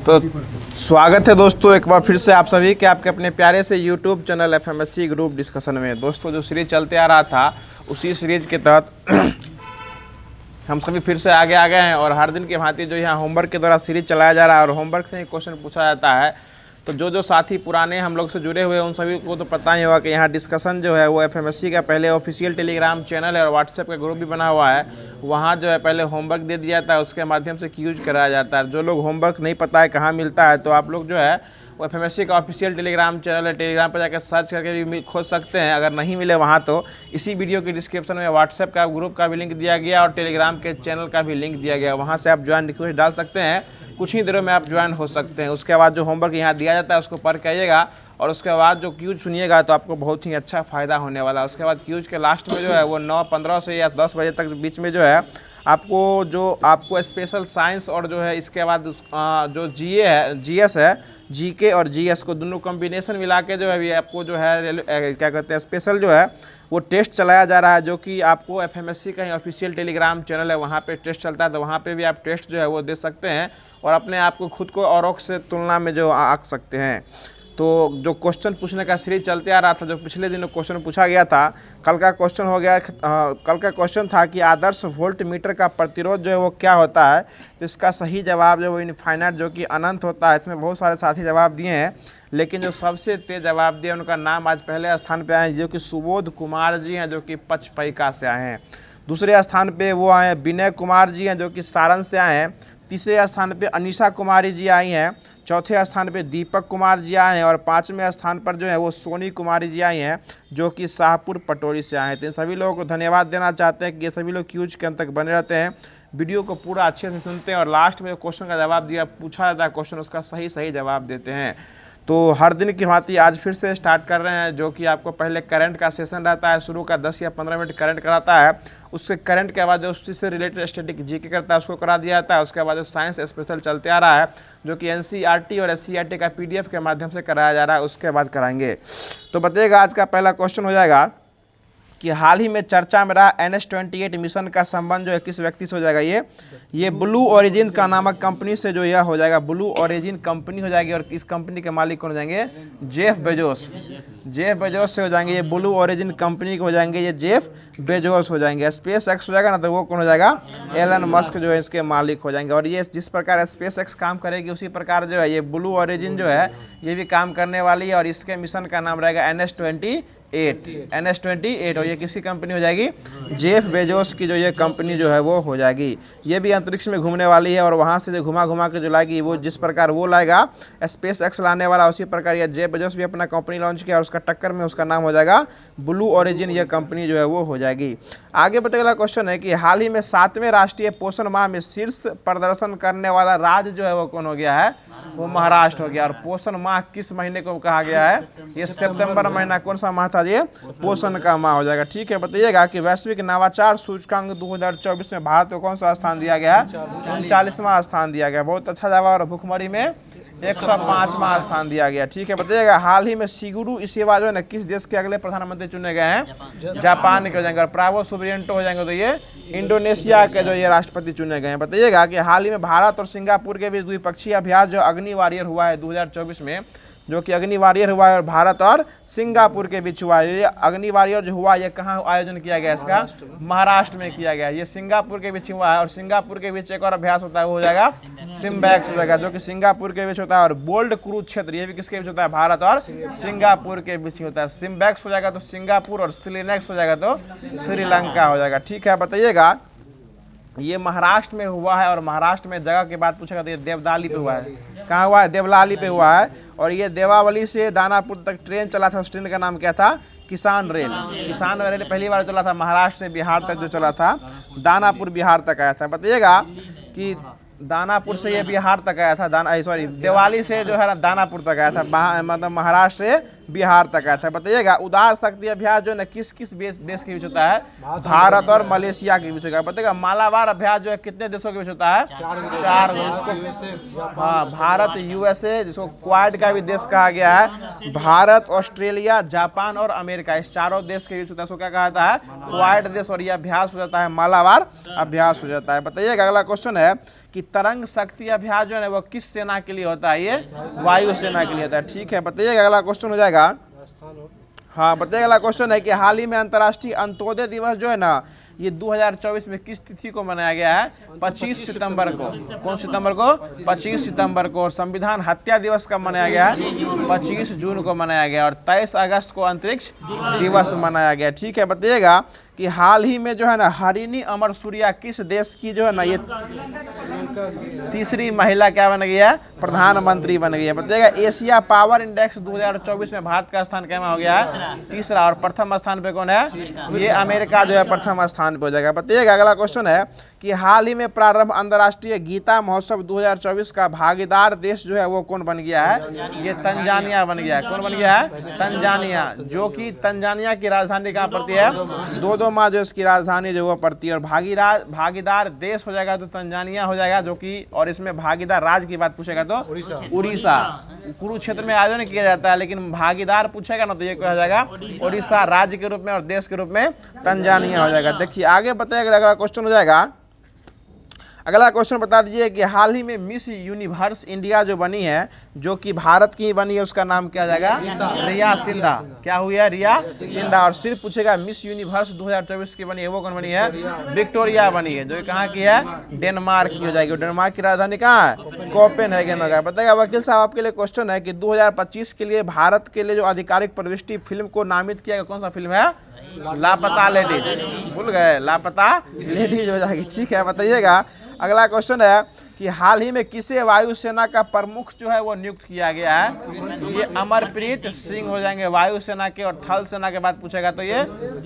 तो स्वागत है दोस्तों एक बार फिर से आप सभी के आपके अपने प्यारे से YouTube channel FMSC group discussion में। दोस्तों जो सीरीज चलते आ रहा था उसी सीरीज के तहत हम सभी फिर से आगे आ गए हैं और हर दिन की भांति जो यहाँ होमवर्क के द्वारा सीरीज चलाया जा रहा है और होमवर्क से ही क्वेश्चन पूछा जाता है। तो जो साथी पुराने हम लोग से जुड़े हुए हैं उन सभी को तो पता ही होगा कि यहाँ डिस्कशन जो है वो FMSC का पहले ऑफिशियल टेलीग्राम चैनल है और व्हाट्सएप का ग्रुप भी बना हुआ है। वहाँ जो है पहले होमवर्क दे दिया जाता है, उसके माध्यम से क्यूज कराया जाता है। जो लोग होमवर्क नहीं पता है कहाँ मिलता है तो आप लोग जो है वो FMSC का ऑफिशियल टेलीग्राम चैनल है, टेलीग्राम पर जाकर सर्च करके भी खोज सकते हैं। अगर नहीं मिले वहाँ तो इसी वीडियो की डिस्क्रिप्शन में व्हाट्सएप का ग्रुप का भी लिंक दिया गया और टेलीग्राम के चैनल का भी लिंक दिया गया, वहाँ से आप ज्वाइन रिक्वेस्ट डाल सकते हैं। कुछ ही देरों में आप ज्वाइन हो सकते हैं। उसके बाद जो होमवर्क यहाँ दिया जाता है उसको पढ़ के आइएगा और उसके बाद जो क्यूज सुनिएगा तो आपको बहुत ही अच्छा फ़ायदा होने वाला है। उसके बाद क्यूज के लास्ट में जो है वो 9:15 से या 10 बजे तक बीच में जो है आपको स्पेशल साइंस और जो है इसके बाद जो जीएस है, जीके और जीएस को दोनों कॉम्बिनेशन मिला के जो है आपको जो है क्या कहते हैं स्पेशल जो है वो टेस्ट चलाया जा रहा है, जो कि आपको FMSC का ही ऑफिशियल टेलीग्राम चैनल है, वहाँ पे टेस्ट चलता है। तो वहाँ पे भी आप टेस्ट जो है वो दे सकते हैं और अपने आप को खुद को औरों से तुलना में जो आंक सकते हैं। तो जो क्वेश्चन पूछने का सीरीज चलते आ रहा था, जो पिछले दिनों क्वेश्चन पूछा गया था, कल का क्वेश्चन हो गया कल का क्वेश्चन था कि आदर्श वोल्ट मीटर का प्रतिरोध जो है वो क्या होता है। तो इसका सही जवाब जो वो इनफाइनाइट जो कि अनंत होता है। इसमें बहुत सारे साथी जवाब दिए हैं, लेकिन जो सबसे तेज जवाब दिए उनका नाम आज पहले स्थान पे आए जो कि सुबोध कुमार जी हैं, जो कि पचपैका से आए हैं। दूसरे स्थान पे वो आए विनय कुमार जी हैं, जो कि सारण से आए हैं। तीसरे स्थान पे अनीशा कुमारी जी आई हैं। चौथे स्थान पे दीपक कुमार जी आए हैं और पाँचवें स्थान पर जो है वो सोनी कुमारी जी आई हैं, जो कि शाहपुर पटोरी से आए हैं। तो इन सभी लोगों को धन्यवाद देना चाहते हैं कि ये सभी लोग क्यूज के अंत तक बने रहते हैं, वीडियो को पूरा अच्छे से सुनते हैं और लास्ट में जो क्वेश्चन का जवाब दिया पूछा जाता है क्वेश्चन उसका सही जवाब देते हैं। तो हर दिन की भांति आज फिर से स्टार्ट कर रहे हैं, जो कि आपको पहले करंट का सेशन रहता है, शुरू का 10 या 15 मिनट करंट कराता है। उसके करंट के बाद जो उसी से रिलेटेड स्टैटिक जीके करता है उसको करा दिया जाता है। उसके बाद जो साइंस स्पेशल चलते आ रहा है, जो कि NCERT और SCERT का PDF के माध्यम से कराया जा रहा है, उसके बाद कराएंगे। तो बताइएगा आज का पहला क्वेश्चन हो जाएगा कि हाल ही में चर्चा में रहा NH-28 मिशन का संबंध जो है किस व्यक्ति से हो जाएगा। ये ब्लू ओरिजिन का नामक कंपनी से जो यह हो जाएगा, ब्लू ओरिजिन कंपनी हो जाएगी। और इस कंपनी के मालिक कौन हो जाएंगे? जेफ बेजोस से हो जाएंगे। ये ब्लू ओरिजिन कंपनी के हो जाएंगे, ये जेफ बेजोस हो जाएंगे। SpaceX हो जाएगा ना, तो वो कौन हो जाएगा? एलन मस्क जो है इसके मालिक हो जाएंगे। और ये जिस प्रकार SpaceX काम करेगी उसी प्रकार जो है ये ब्लू ओरिजिन जो है ये भी काम करने वाली है और इसके मिशन का नाम रहेगा NH-28 और ये किसी कंपनी हो जाएगी? जेफ बेजोस की जो ये कंपनी जो है वो हो जाएगी। ये भी अंतरिक्ष में घूमने वाली है और वहाँ से जो घुमा के जो लाएगी, वो जिस प्रकार वो लाएगा SpaceX लाने वाला, उसी प्रकार ये जेफ बेजोस भी अपना कंपनी लॉन्च किया और उसका टक्कर में उसका नाम हो जाएगा ब्लू ओरिजिन, ये कंपनी जो है वो हो जाएगी। आगे बढ़ते अगला क्वेश्चन है कि हाल ही में 7वें राष्ट्रीय पोषण माह में शीर्ष प्रदर्शन करने वाला राज्य जो है वो कौन हो गया है? वो महाराष्ट्र हो गया। और पोषण माह किस महीने को कहा गया है? ये सितंबर महीना। कौन सा माह था ये? पोषण का माह हो जाएगा। ठीक है, बताइएगा कि वैश्विक नवाचार सूचकांक 2024 में भारत को कौन सा स्थान दिया गया है? 39वां स्थान दिया गया। बहुत अच्छा जवाब। और भुखमरी में 105वां स्थान दिया गया। ठीक है, बताइएगा हाल ही में शिगुरु इसेबा जो है ना किस देश के अगले प्रधानमंत्री चुने गए हैं? जापान के हो जाएंगे। और प्रावो सुबिएंटो हो जाएंगे तो ये इंडोनेशिया के जो ये राष्ट्रपति चुने गए हैं। बताइएगा कि हाल ही में भारत और सिंगापुर के बीच द्विपक्षीय अभ्यास जो अग्नि वॉरियर हुआ है 2024 में, जो कि अग्नि वॉरियर हुआ है और भारत और सिंगापुर के बीच हुआ है। ये अग्नि वॉरियर जो हुआ ये कहाँ आयोजन किया गया? इसका महाराष्ट्र में किया गया। ये सिंगापुर के बीच हुआ है और सिंगापुर के बीच एक और अभ्यास होता है, वो हो जाएगा सिम्बैक्स हो जाएगा, जो कि सिंगापुर के बीच होता है। और बोल्ड कुरुक्षेत्र ये भी किसके बीच होता है? भारत और सिंगापुर के बीच होता है। सिम्बैक्स हो जाएगा तो सिंगापुर और सिलिनेक्स हो जाएगा तो श्रीलंका हो जाएगा। ठीक है, बताइएगा ये महाराष्ट्र में हुआ है और महाराष्ट्र में जगह की बात पूछेगा तो ये देवलाली पे हुआ है। कहाँ हुआ है? देवलाली पे हुआ है। और ये देवावली से दानापुर तक ट्रेन चला था, उस ट्रेन का नाम क्या था? किसान रेल पहली बार चला था महाराष्ट्र से बिहार तक जो चला था, दानापुर बिहार तक आया था। बताइएगा कि दानापुर से ये बिहार तक आया था, देवाली से जो है ना दानापुर तक आया था, मतलब महाराष्ट्र से बिहार तक आया था। बताइएगा उदार शक्ति अभ्यास जो है ना किस किस देश के बीच होता है? भारत और मलेशिया के बीच होता है। बताइएगा मालाबार अभ्यास जो है कितने देशों के बीच होता है? 4 इसको हाँ भारत, यूएसए, जिसको क्वाड का भी देश कहा गया है, भारत, ऑस्ट्रेलिया, जापान और अमेरिका, इस चारों देश के बीच होता है। इसको क्या कहा जाता है? क्वाड देश। और यह अभ्यास हो जाता है मालाबार अभ्यास हो जाता है। बताइएगा अगला क्वेश्चन है कि तरंग शक्ति अभ्यास जो है वो किस सेना के लिए होता है? ये वायु सेना के लिए होता है। ठीक है, बताइएगा अगला क्वेश्चन हो जाएगा। हाँ बताइएगा अगला क्वेश्चन है कि हाल ही में अंतर्राष्ट्रीय अंत्योदय दिवस जो है ना ये 2024 में किस तिथि को मनाया गया है? 25 सितंबर को। कौन सितंबर को? 25 सितंबर को। और संविधान हत्या दिवस कब मनाया गया है? 25 जून को मनाया गया। और 23 अगस्त को अंतरिक्ष दिवस मनाया गया। ठीक है, बताइएगा कि हाल ही में जो है ना हरिणी अमर सूर्या किस देश की जो है ना ये तीसरी महिला क्या बन गई है? प्रधानमंत्री बन गई है। बताइएगा एशिया पावर इंडेक्स 2024 में भारत का स्थान क्या हो गया है? तीसरा। और प्रथम स्थान पे कौन है? ये अमेरिका जो है प्रथम स्थान पे हो जाएगा। बताइएगा अगला क्वेश्चन है कि हाल ही में प्रारंभ अंतर्राष्ट्रीय गीता महोत्सव 2024 का भागीदार देश जो है वो कौन बन गया है? ये तंजानिया बन गया है। कौन बन गया है? तंजानिया। जो कि तंजानिया की राजधानी कहाँ पड़ती है? दोदोमा जो इसकी राजधानी जो वो पड़ती है। और भागीदार देश हो जाएगा तो तंजानिया हो जाएगा, जो कि और इसमें भागीदार राज्य की बात पूछेगा तो उड़ीसा। कुरुक्षेत्र में आयोजन किया जाता है, लेकिन भागीदार पूछेगा ना तो ये क्या हो जाएगा? उड़ीसा राज्य के रूप में और देश के रूप में तंजानिया हो जाएगा। देखिए आगे बताइएगा अगला क्वेश्चन हो जाएगा। अगला क्वेश्चन बता दीजिए कि हाल ही में मिस यूनिवर्स इंडिया जो बनी है, जो कि भारत की बनी है, उसका नाम क्या जाएगा? रिया सिंधा। क्या हुई है? रिया सिंधा। और सिर्फ पूछेगा मिस यूनिवर्स 2024 की बनी है वो कौन बनी है? विक्टोरिया बनी है, जो कहाँ की है? डेनमार्क की हो जाएगी। डेनमार्क की राजधानी कहाँ है? कोपेनहेगन होगा। बताइएगा वकील साहब आपके लिए क्वेश्चन है कि 2025 के लिए भारत के लिए जो आधिकारिक प्रविष्टि फिल्म को नामित किया गया कौन सा फिल्म है? लापता लेडीज। भूल गए? लापता लेडीज हो जाएगी। ठीक है, बताइएगा अगला क्वेश्चन है कि हाल ही में किसे वायुसेना का प्रमुख जो है वो नियुक्त किया गया है? ये अमरप्रीत सिंह हो जाएंगे वायुसेना के। और थल सेना के बाद पूछेगा तो ये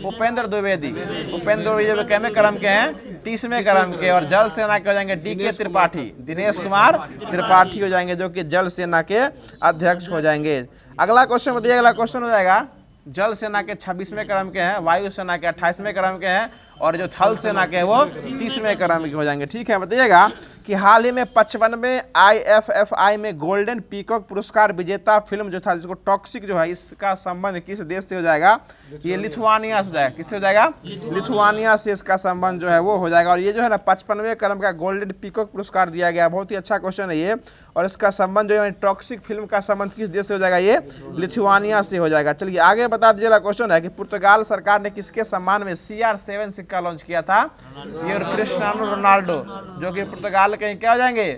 उपेंद्र द्विवेदी। उपेंद्र द्विवेदी कितवें क्रम के हैं? 30वें क्रम के। और जल सेना के हो जाएंगे DK त्रिपाठी, दिनेश कुमार त्रिपाठी हो जाएंगे, जो कि जल सेना के अध्यक्ष हो जाएंगे। अगला क्वेश्चन बताइए। अगला क्वेश्चन हो जाएगा जल सेना के 26वें क्रम के हैं, वायु सेना के 28वें क्रम के हैं, और जो थल सेना के हैं वो 30वें क्रम के हो जाएंगे। ठीक है, बताइएगा कि हाल ही में 55वें IFFI में गोल्डन पीकॉक पुरस्कार विजेता फिल्म जो था जिसको टॉक्सिक जो है, इसका संबंध किस देश से हो जाएगा? ये लिथुआनिया से हो जाएगा। किससे हो जाएगा? लिथुआनिया से इसका संबंध जो है वो हो जाएगा। और ये जो है ना 55वें क्रम का गोल्डन पीकॉक पुरस्कार दिया गया। बहुत ही अच्छा क्वेश्चन है ये। और इसका संबंध जो है टॉक्सिक फिल्म का संबंध किस देश से हो जाएगा? ये लिथुआनिया से हो जाएगा। चलिए आगे बता दीजिएगा। क्वेश्चन है कि पुर्तगाल सरकार ने किसके सम्मान में CR7 सिक्का लॉन्च किया था? ये क्रिस्टियानो रोनाल्डो, जो कि पुर्तगाल के क्या हो जाएंगे?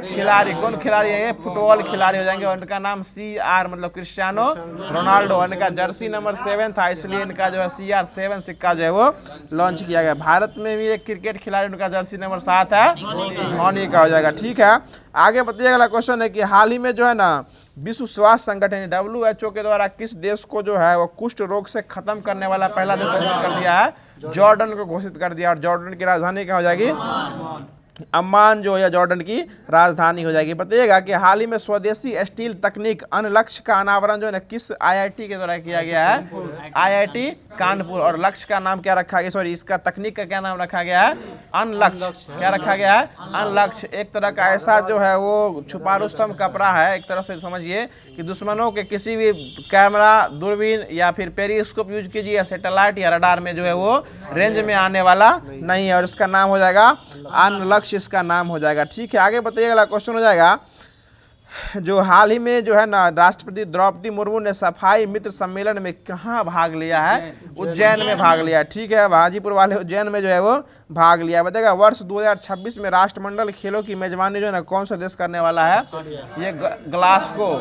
खिलाड़ी। कौन खिलाड़ी है? ये फुटबॉल खिलाड़ी हो जाएंगे। और इनका नाम CR मतलब क्रिस्टियानो रोनाल्डो। इनका जर्सी नंबर 7 था, इसलिए इनका जो है CR7 सिक्का जो है वो लॉन्च किया गया। भारत में भी एक क्रिकेट खिलाड़ी, उनका जर्सी नंबर 7 है, धोनी का हो जाएगा। ठीक है, आगे बताइएगा। अगला क्वेश्चन है कि हाल ही में जो है ना विश्व स्वास्थ्य संगठन WHO के द्वारा किस देश को जो है वो कुष्ठ रोग से खत्म करने वाला पहला देश घोषित कर दिया है? जॉर्डन को घोषित कर दिया। और जॉर्डन की राजधानी क्या हो जाएगी? अम्मान जो है जॉर्डन की राजधानी हो जाएगी। बताइएगा कि हाल ही में स्वदेशी स्टील तकनीक अनलक्ष्य का अनावरण जो है ना किस IIT के द्वारा किया गया है? IIT कानपुर। और लक्ष्य का नाम क्या रखा गया? सॉरी, इसका तकनीक का क्या नाम रखा गया है? अनलक्ष्य। क्या रखा गया है? अनलक्ष्य। एक तरह का ऐसा जो है वो छुपा रुस्तम कपड़ा है, एक तरह से समझिए कि दुश्मनों के किसी भी कैमरा, दूरबीन या फिर पेरिस्कोप यूज कीजिए या सैटेलाइट या रडार में जो है वो रेंज में आने वाला नहीं है। और इसका नाम हो जाएगा अनलक्ष्य, इसका नाम हो जाएगा। ठीक है, आगे बताइए। अगला क्वेश्चन हो जाएगा जो हाल ही में जो है ना राष्ट्रपति द्रौपदी मुर्मू ने सफाई मित्र सम्मेलन में कहाँ भाग लिया है? उज्जैन में भाग लिया। ठीक है, हाजीपुर वाले उज्जैन में जो है वो भाग लिया। बताएगा वर्ष 2026 में राष्ट्रमंडल खेलों की मेजबानी जो है ना कौन सा देश करने वाला है? ये ग्लासगो।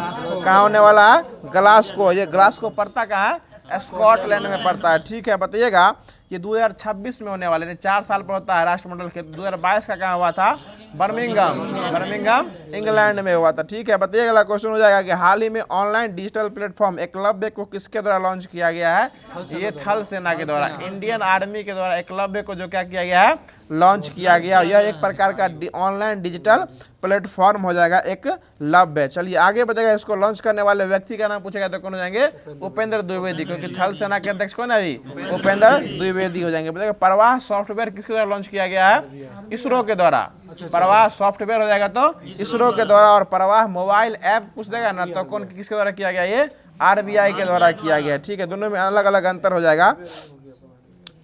कहाँ होने वाला है? ग्लासगो। ये ग्लासगो पड़ता कहाँ है? स्कॉटलैंड में पड़ता है। ठीक है, बताइएगा ये 2026 में होने वाले हैं, 4 साल पर होता है राष्ट्रमंडल खेल। 2022 का कहाँ हुआ था? बर्मिंघम इंग्लैंड में हुआ था। ठीक है, बताइए अगला क्वेश्चन हो जाएगा कि हाल ही में ऑनलाइन डिजिटल प्लेटफॉर्म एकलव्य को किसके द्वारा लॉन्च किया गया है? ये थल सेना के द्वारा, इंडियन आर्मी के द्वारा एकलव्य को जो क्या किया गया है? लॉन्च किया गया। यह एक प्रकार का ऑनलाइन डिजिटल प्लेटफॉर्म हो जाएगा एकलव्य। चलिए आगे बढ़ेगा, इसको लॉन्च करने वाले व्यक्ति का नाम पूछेगा तो कौन हो जाएंगे? उपेंद्र द्विवेदी, क्योंकि थल सेना के अध्यक्ष कौन है अभी? उपेंद्र द्विवेदी हो जाएंगे। बताइए प्रवाह सॉफ्टवेयर किसके द्वारा लॉन्च किया गया है? इसरो के द्वारा। प्रवाह सॉफ्टवेयर हो जाएगा तो इसरो के द्वारा, और प्रवाह मोबाइल ऐप पूछ देगा ना तो कौन किसके द्वारा किया गया? ये RBI के द्वारा किया गया। ठीक है, दोनों में अलग अलग अंतर हो जाएगा।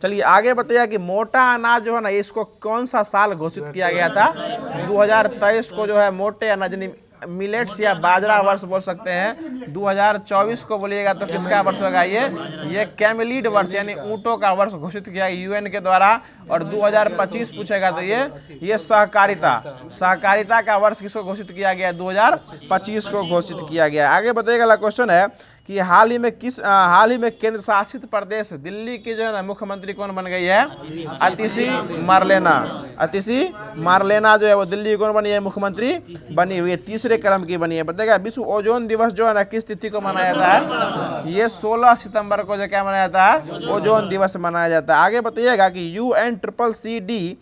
चलिए आगे बताइए कि मोटा अनाज जो है ना, इसको कौन सा साल घोषित किया गया था? 2023 को जो है मोटे अनाज मिलेट्स या बाजरा वर्ष बोल सकते हैं। 2024 को बोलिएगा तो किसका वर्ष होगा? ये कैमेलिड वर्ष यानी ऊंटों का वर्ष घोषित किया गया UN के द्वारा। और 2025 पूछेगा तो ये सहकारिता का वर्ष किसको घोषित किया गया? 2025 को घोषित किया गया। आगे बताइएगा, अगला क्वेश्चन है कि हाल ही में केंद्र शासित प्रदेश दिल्ली की जो है ना मुख्यमंत्री कौन बन गई है? अतिशी मार्लेना जो है वो दिल्ली कौन बनी है? मुख्यमंत्री बनी हुई है, तीसरे क्रम की बनी है। बताएगा विश्व ओजोन दिवस जो है ना किस तिथि को मनाया जाता है? ये 16 सितंबर को जो क्या मनाया जाता है? ओजोन दिवस मनाया जाता है। आगे बताइएगा कि UNCCC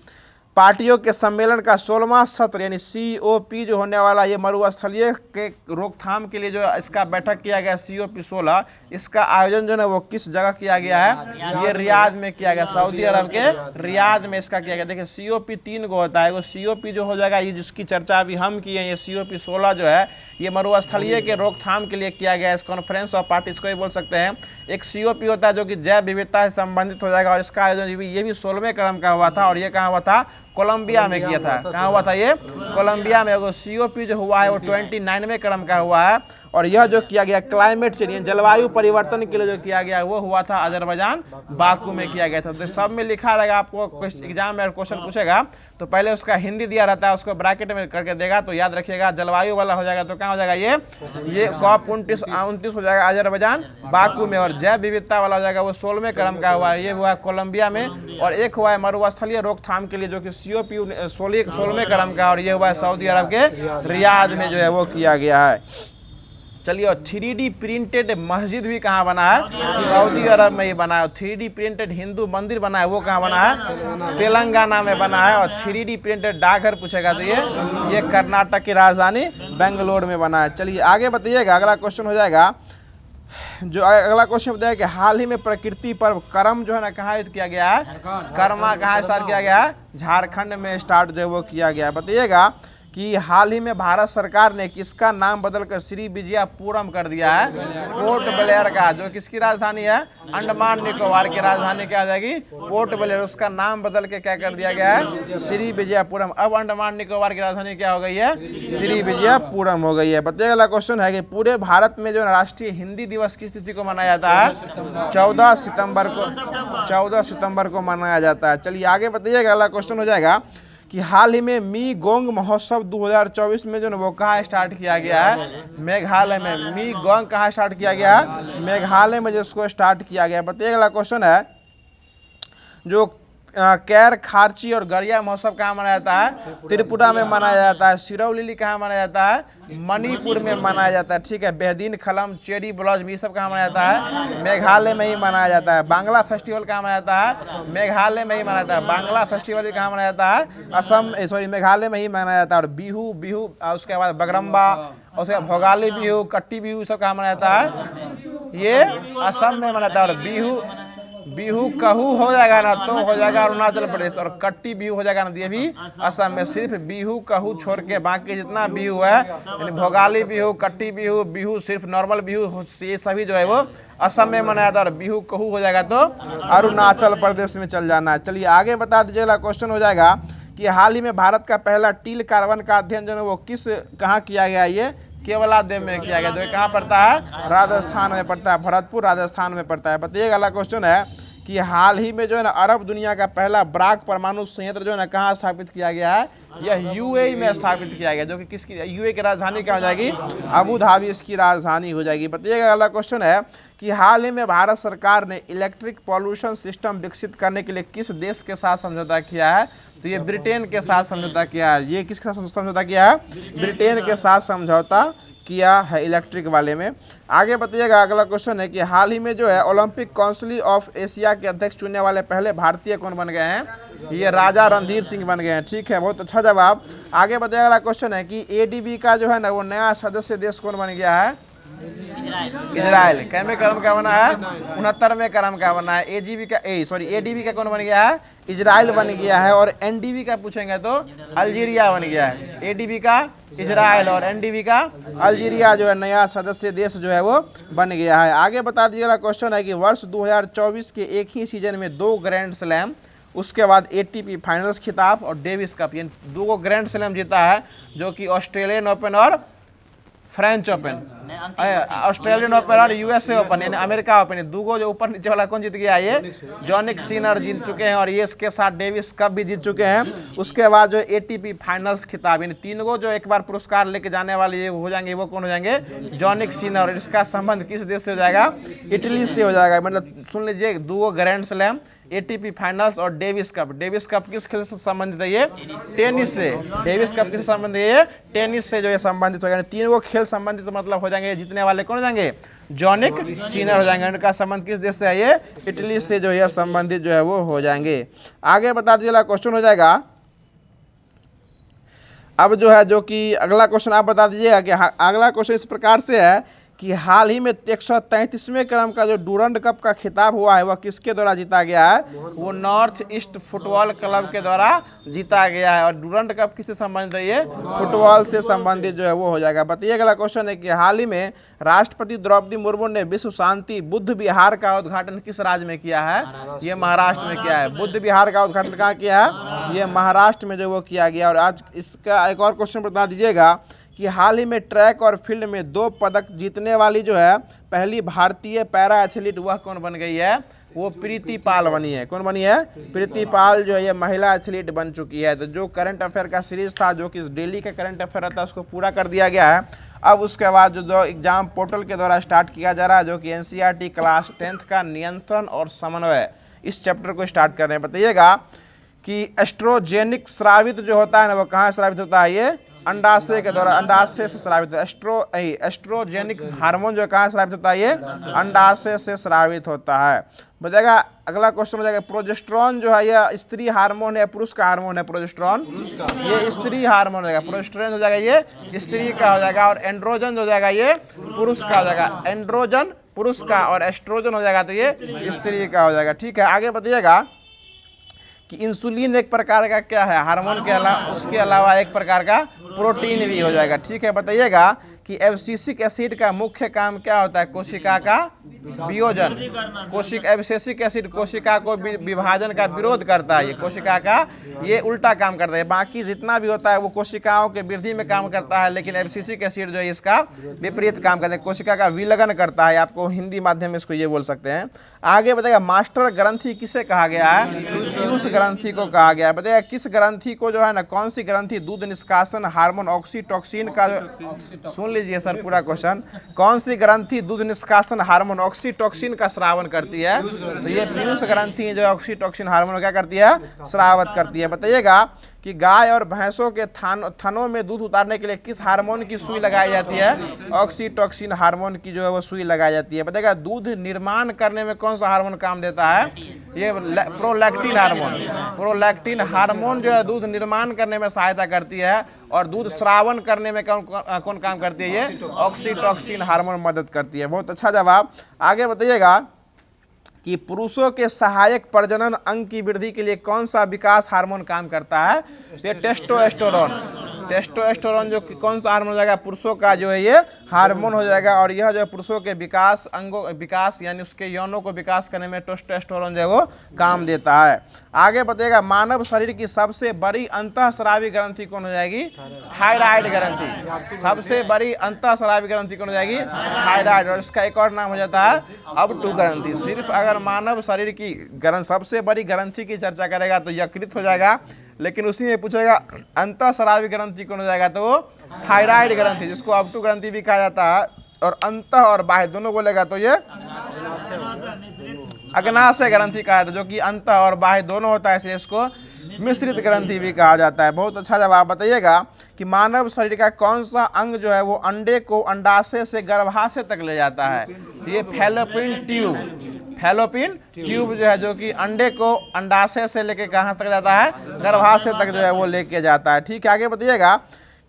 पार्टियों के सम्मेलन का 16वां सत्र यानी COP जो होने वाला, ये मरुस्थलीय के रोकथाम के लिए जो इसका बैठक किया गया COP 16, इसका आयोजन जो है वो किस जगह किया गया है? ये रियाद में किया गया, सऊदी अरब के रियाद में इसका किया गया। देखिए COP 3 को होता है, वो COP जो हो जाएगा, ये जिसकी चर्चा अभी हम किए हैं, ये COP 16 जो है ये मरुस्थलीय के रोकथाम के लिए किया गया है। इस कॉन्फ्रेंस ऑफ पार्टीज को ही बोल सकते हैं। एक COP होता है जो कि जैव विविधता से संबंधित हो जाएगा, और इसका आयोजन ये भी 16वें क्रम का हुआ था। और ये कहाँ हुआ था? कोलंबिया में किया था। कहाँ हुआ था? ये कोलंबिया में। COP जो हुआ है वो 29वें क्रम का हुआ है। और यह जो किया गया क्लाइमेट चेंज जलवायु परिवर्तन के लिए जो किया गया वो हुआ था अजरबैजान बाकू में किया गया था। तो सब में लिखा रहेगा, आपको एग्जाम में क्वेश्चन पूछेगा तो पहले उसका हिंदी दिया रहता है, उसको ब्रैकेट में करके देगा, तो याद रखिएगा जलवायु वाला हो जाएगा तो कहाँ हो जाएगा? ये COP 29 हो जाएगा अजरबैजान बाकू में। और जैव विविधता वाला हो जाएगा वो 16वें क्रम का हुआ है, ये हुआ है कोलंबिया में। और एक हुआ है मरुस्थलीय रोकथाम के लिए जो कि COP 16वें क्रम का, और ये हुआ है सऊदी अरब के रियाद में जो है वो किया गया है। चलिए, और 3D प्रिंटेड मस्जिद भी कहाँ बना है? सऊदी अरब में ही बना है। 3D प्रिंटेड हिंदू मंदिर बना है, वो कहाँ बना है? तेलंगाना में बना है। और 3D प्रिंटेड डाकघर पूछेगा तो ये कर्नाटक की राजधानी बेंगलोर में बना है। चलिए आगे बताइएगा, अगला क्वेश्चन हो जाएगा। जो अगला क्वेश्चन बताया कि हाल ही में प्रकृति पर्व करम जो है ना कहाँ आयोजित किया गया है? कर्मा कहाँ स्टार्ट किया गया है? झारखंड में स्टार्ट जो है वो किया गया है। बताइएगा कि हाल ही में भारत सरकार ने किसका नाम बदलकर श्री विजयपुरम कर दिया है? पोर्ट ब्लेयर का, जो किसकी राजधानी है? अंडमान निकोबार की राजधानी क्या आ जाएगी? Port Blair. उसका नाम बदल के क्या कर दिया गया है? श्री विजयपुरम। अब अंडमान निकोबार की राजधानी क्या हो गई है? श्री विजयपुरम हो गई है। बताइए अगला क्वेश्चन है कि पूरे भारत में जो राष्ट्रीय हिंदी दिवस किस तिथि को मनाया जाता है? 14 सितंबर को मनाया जाता है। चलिए आगे बताइएगा, अगला क्वेश्चन हो जाएगा कि हाल ही में मी गोंग महोत्सव 2024 में जो है वो कहाँ स्टार्ट किया गया है? मेघालय में। मी गोंग कहाँ स्टार्ट किया गया है? मेघालय में जिसको स्टार्ट किया गया। बताइए अगला क्वेश्चन है, जो कैर खारची और गरिया महोत्सव कहाँ मनाया जाता है? त्रिपुरा में मनाया जाता है। सिरौलीली कहाँ मनाया जाता है? मणिपुर में मनाया जाता है। ठीक है, बेहदीन खलम चेरी ब्लॉसम ये सब कहाँ मनाया जाता है? मेघालय में ही मनाया जाता है। बांग्ला फेस्टिवल कहाँ मनाया जाता है? मेघालय में ही मनाया जाता है। बांग्ला फेस्टिवल भी कहाँ मनाया जाता है? मेघालय में ही मनाया जाता है। और बिहू उसके बाद बगरम्बा, उसके बाद भोगाली बिहू, कट्टी बिहू सब कहाँ मनाया जाता है? ये असम में मनाया जाता है। और बिहू कहू हो जाएगा ना तो हो जाएगा अरुणाचल प्रदेश, और कट्टी बिहू हो जाएगा ना ये भी असम में। सिर्फ बिहू कहू छोड़ के बाकी जितना बिहू है, यानी भोगाली बिहू, कट्टी बिहू सिर्फ नॉर्मल बिहू, ये सभी जो है वो असम में मनाया था। और बिहू कहू हो जाएगा तो अरुणाचल प्रदेश में चल जाना है। चलिए आगे बता दीजिएगा, क्वेश्चन हो जाएगा कि हाल ही में भारत का पहला टील कार्बन का अध्ययन जो है वो कहाँ किया गया? ये केवलादेव में किया गया, जो कहाँ पड़ता है? राजस्थान में पड़ता है, भरतपुर राजस्थान में पड़ता है। बताइएगा अगला क्वेश्चन है कि हाल ही में जो है ना अरब दुनिया का पहला ब्राक परमाणु संयंत्र जो है ना कहाँ स्थापित किया गया है? यह UAE में स्थापित किया गया, जो कि किसकी? UAE की राजधानी क्या हो जाएगी? अबू धाबी इसकी राजधानी हो जाएगी। बताइएगा अगला क्वेश्चन है कि हाल ही में भारत सरकार ने इलेक्ट्रिक पॉल्यूशन सिस्टम विकसित करने के लिए किस देश के साथ समझौता किया है? तो ये ब्रिटेन के साथ समझौता किया है। ये किसके साथ समझौता किया है? ब्रिटेन के साथ समझौता किया है इलेक्ट्रिक वाले में। आगे बताइएगा, अगला क्वेश्चन है कि हाल ही में जो है ओलंपिक काउंसिल ऑफ एशिया के अध्यक्ष चुनने वाले पहले भारतीय कौन बन गए हैं? ये राजा रणधीर सिंह बन गए हैं। ठीक है, बहुत अच्छा जवाब। आगे बताइएगा, अगला क्वेश्चन है कि एडीबी का जो है ना वो नया सदस्य देश कौन बन गया है? इजराइल। कैमे क्रम का बना है? 69वें क्रम का बना है। एडीबी का कौन बन गया है? इजराइल बन गया है। और एनडीबी का पूछेंगे तो अल्जीरिया बन गया है। एडीबी का इजराइल और एनडीबी का अल्जीरिया जो है नया सदस्य देश जो है वो बन गया है। आगे बता दीजिएगा, क्वेश्चन है कि वर्ष 2024 के एक ही सीजन में 2 ग्रैंड स्लैम, उसके बाद एटीपी फाइनल्स खिताब और डेविस कप, ये 2 ग्रैंड स्लैम जीता है, जो कि ऑस्ट्रेलियन ओपन और फ्रेंच ओपन, ऑस्ट्रेलियन ओपन और यूएसए ओपन यानी अमेरिका ओपन, 2 जो ऊपर नीचे वाला कौन जीत गया? ये जॉनिक सिनर जीत चुके हैं और ये इसके साथ डेविस कप भी जीत चुके हैं। उसके बाद जो एटीपी फाइनल्स खिताब, यानी 3 जो एक बार पुरस्कार लेके जाने वाले ये हो जाएंगे, वो कौन हो जाएंगे? जॉनिक सिनर। और इसका संबंध किस देश से हो जाएगा? इटली से हो जाएगा। मतलब सुन लीजिए, 2 ग्रैंड स्लैम, एटीपी फाइनल्स और डेविस कप। डेविस कप किस खेल से संबंधित है? ये टेनिस से। डेविस कप किस संबंधित है? ये टेनिस से जो है संबंधित हो जाएंगे। 3 खेल संबंधित मतलब हो जाएंगे, जीतने वाले कौन हो जाएंगे? जॉनिक सिनर हो जाएंगे। उनका संबंध किस देश से है? ये इटली से जो है संबंधित जो है वो हो जाएंगे। आगे बता दीजिएगा, क्वेश्चन हो जाएगा अब जो है, जो कि अगला क्वेश्चन आप बता दीजिएगा कि अगला क्वेश्चन इस प्रकार से है कि हाल ही में 133वें क्रम का जो डूरंड कप का खिताब हुआ है वह किसके द्वारा जीता गया है? वो नॉर्थ ईस्ट फुटबॉल क्लब के द्वारा जीता गया है। और डूरंड कप किससे संबंधित है? ये फुटबॉल से संबंधित जो है वो हो जाएगा। बताइए, अगला क्वेश्चन है कि हाल ही में राष्ट्रपति द्रौपदी मुर्मू ने विश्व शांति बुद्ध विहार का उद्घाटन किस राज्य में किया है? ये महाराष्ट्र में किया है। बुद्ध विहार का उद्घाटन कहाँ किया है? ये महाराष्ट्र में जो वो किया गया। और आज इसका एक और क्वेश्चन बता दीजिएगा कि हाल ही में ट्रैक और फील्ड में 2 पदक जीतने वाली जो है पहली भारतीय पैरा एथलीट वह कौन बन गई है? वो प्रीति पाल बनी है। कौन बनी है? प्रीति पाल जो है ये महिला एथलीट बन चुकी है। तो जो करंट अफेयर का सीरीज था, जो कि डेली का करंट अफेयर रहता है, उसको पूरा कर दिया गया है। अब उसके बाद जो एग्जाम पोर्टल के द्वारा स्टार्ट किया जा रहा है, जो कि एनसीईआरटी क्लास 10th का नियंत्रण और समन्वय, इस चैप्टर को स्टार्ट कर रहे हैं। बताइएगा कि एस्ट्रोजेनिक स्रावित जो होता है ना, वो कहाँ स्रावित होता है? ये अंडाशय के द्वारा, अंडाशय से स्रावित है। एस्ट्रोजेनिक हार्मोन जो कहाँ स्रावित होता है? ये अंडाशय से स्रावित होता है। बताएगा, अगला क्वेश्चन हो जाएगा, प्रोजेस्टेरॉन जो है यह स्त्री हार्मोन है, पुरुष का हार्मोन है? प्रोजेस्टेरॉन ये स्त्री हार्मोन हो जाएगा। प्रोजेस्टेरॉन हो जाएगा ये स्त्री का हो जाएगा। और एंड्रोजन हो जाएगा ये पुरुष का हो जाएगा। एंड्रोजन पुरुष का और एस्ट्रोजन हो जाएगा तो ये स्त्री का हो जाएगा। ठीक है, आगे बताइएगा कि इंसुलिन एक प्रकार का क्या है? हार्मोन के अलावा, उसके अलावा एक प्रकार का प्रोटीन भी हो जाएगा। ठीक है, बताइएगा कि एब्सिसिक एसिड का मुख्य काम क्या होता है? कोशिका का वियोजन। एब्सिसिक एसिड कोशिका को विभाजन का विरोध करता है। ये कोशिका का ये उल्टा काम करता है। बाकी जितना भी होता है वो कोशिकाओं के वृद्धि में काम करता है, लेकिन एब्सिसिक एसिड जो है इसका विपरीत काम करता है, कोशिका का विलगन करता है। आपको हिंदी माध्यम में इसको ये बोल सकते हैं। आगे बताइएगा, मास्टर ग्रंथि किसे कहा गया है? पीयूष ग्रंथि को कहा गया है। बताइएगा, किस ग्रंथि को जो है ना, कौन सी ग्रंथि दूध निष्कासन हार्मोन ऑक्सीटोसिन का, सुन लीजिए सर पूरा क्वेश्चन, कौन सी ग्रंथि दूध निष्कासन हार्मोन ऑक्सीटोसिन का स्रावन करती है? तो ये पीयूष ग्रंथि जो ऑक्सीटोसिन हार्मोन क्या करती है? स्रावित करती है। बताइएगा कि गाय और भैंसों के थनों में दूध उतारने के लिए किस हार्मोन की सुई लगाई जाती है? ऑक्सीटोसिन हार्मोन की जो है वो सुई लगाई जाती है। बताइएगा, दूध निर्माण करने में कौन सा हार्मोन काम देता है? ये प्रोलैक्टिन हार्मोन। प्रोलैक्टिन हार्मोन जो है दूध निर्माण करने में सहायता करती है। और दूध स्रावन करने में कौन काम करती है? ये ऑक्सीटोसिन हार्मोन मदद करती है। बहुत अच्छा जवाब। आगे बताइएगा कि पुरुषों के सहायक प्रजनन अंग की वृद्धि के लिए कौन सा विकास हार्मोन काम करता है? ये टेस्टोस्टेरोन। टेस्टोस्टेरोन जो कौन सा हार्मोन हो जाएगा? पुरुषों का जो है ये हार्मोन हो जाएगा। और यह जो है पुरुषों के विकास अंगों विकास यानी उसके यौनों को विकास करने में टेस्टोस्टेरोन जो है वो काम देता है। आगे बताइएगा, मानव शरीर की सबसे बड़ी अंतःस्रावी ग्रंथि कौन हो जाएगी? थायराइड ग्रंथि। सबसे बड़ी अंतःस्रावी ग्रंथि कौन हो जाएगी? थायराइड। और इसका एक और नाम हो जाता है अबटू ग्रंथि। सिर्फ अगर मानव शरीर की सबसे बड़ी ग्रंथि की चर्चा करेगा तो यकृत हो जाएगा, लेकिन उसी में पूछेगा अंतःस्रावी ग्रंथि कौन हो जाएगा तो वो थायराइड ग्रंथि, जिसको अबटू ग्रंथि भी कहा जाता है। और अंतः और बाह्य दोनों बोलेगा तो ये अग्नाशय ग्रंथि कहा जाता है, जो कि अंतः और बाह्य दोनों होता है, इसलिए इसको मिश्रित ग्रंथि भी कहा जाता है। बहुत अच्छा जवाब बताइएगा कि मानव शरीर का कौन सा अंग जो है वो अंडे को अंडाशय से गर्भाशय तक ले जाता है? ये फैलोपियन ट्यूब, फैलोपियन ट्यूब जो है, जो कि अंडे को अंडाशय से लेके कहाँ तक जाता है? गर्भाशय तक जो है वो लेके जाता है। ठीक है, आगे बताइएगा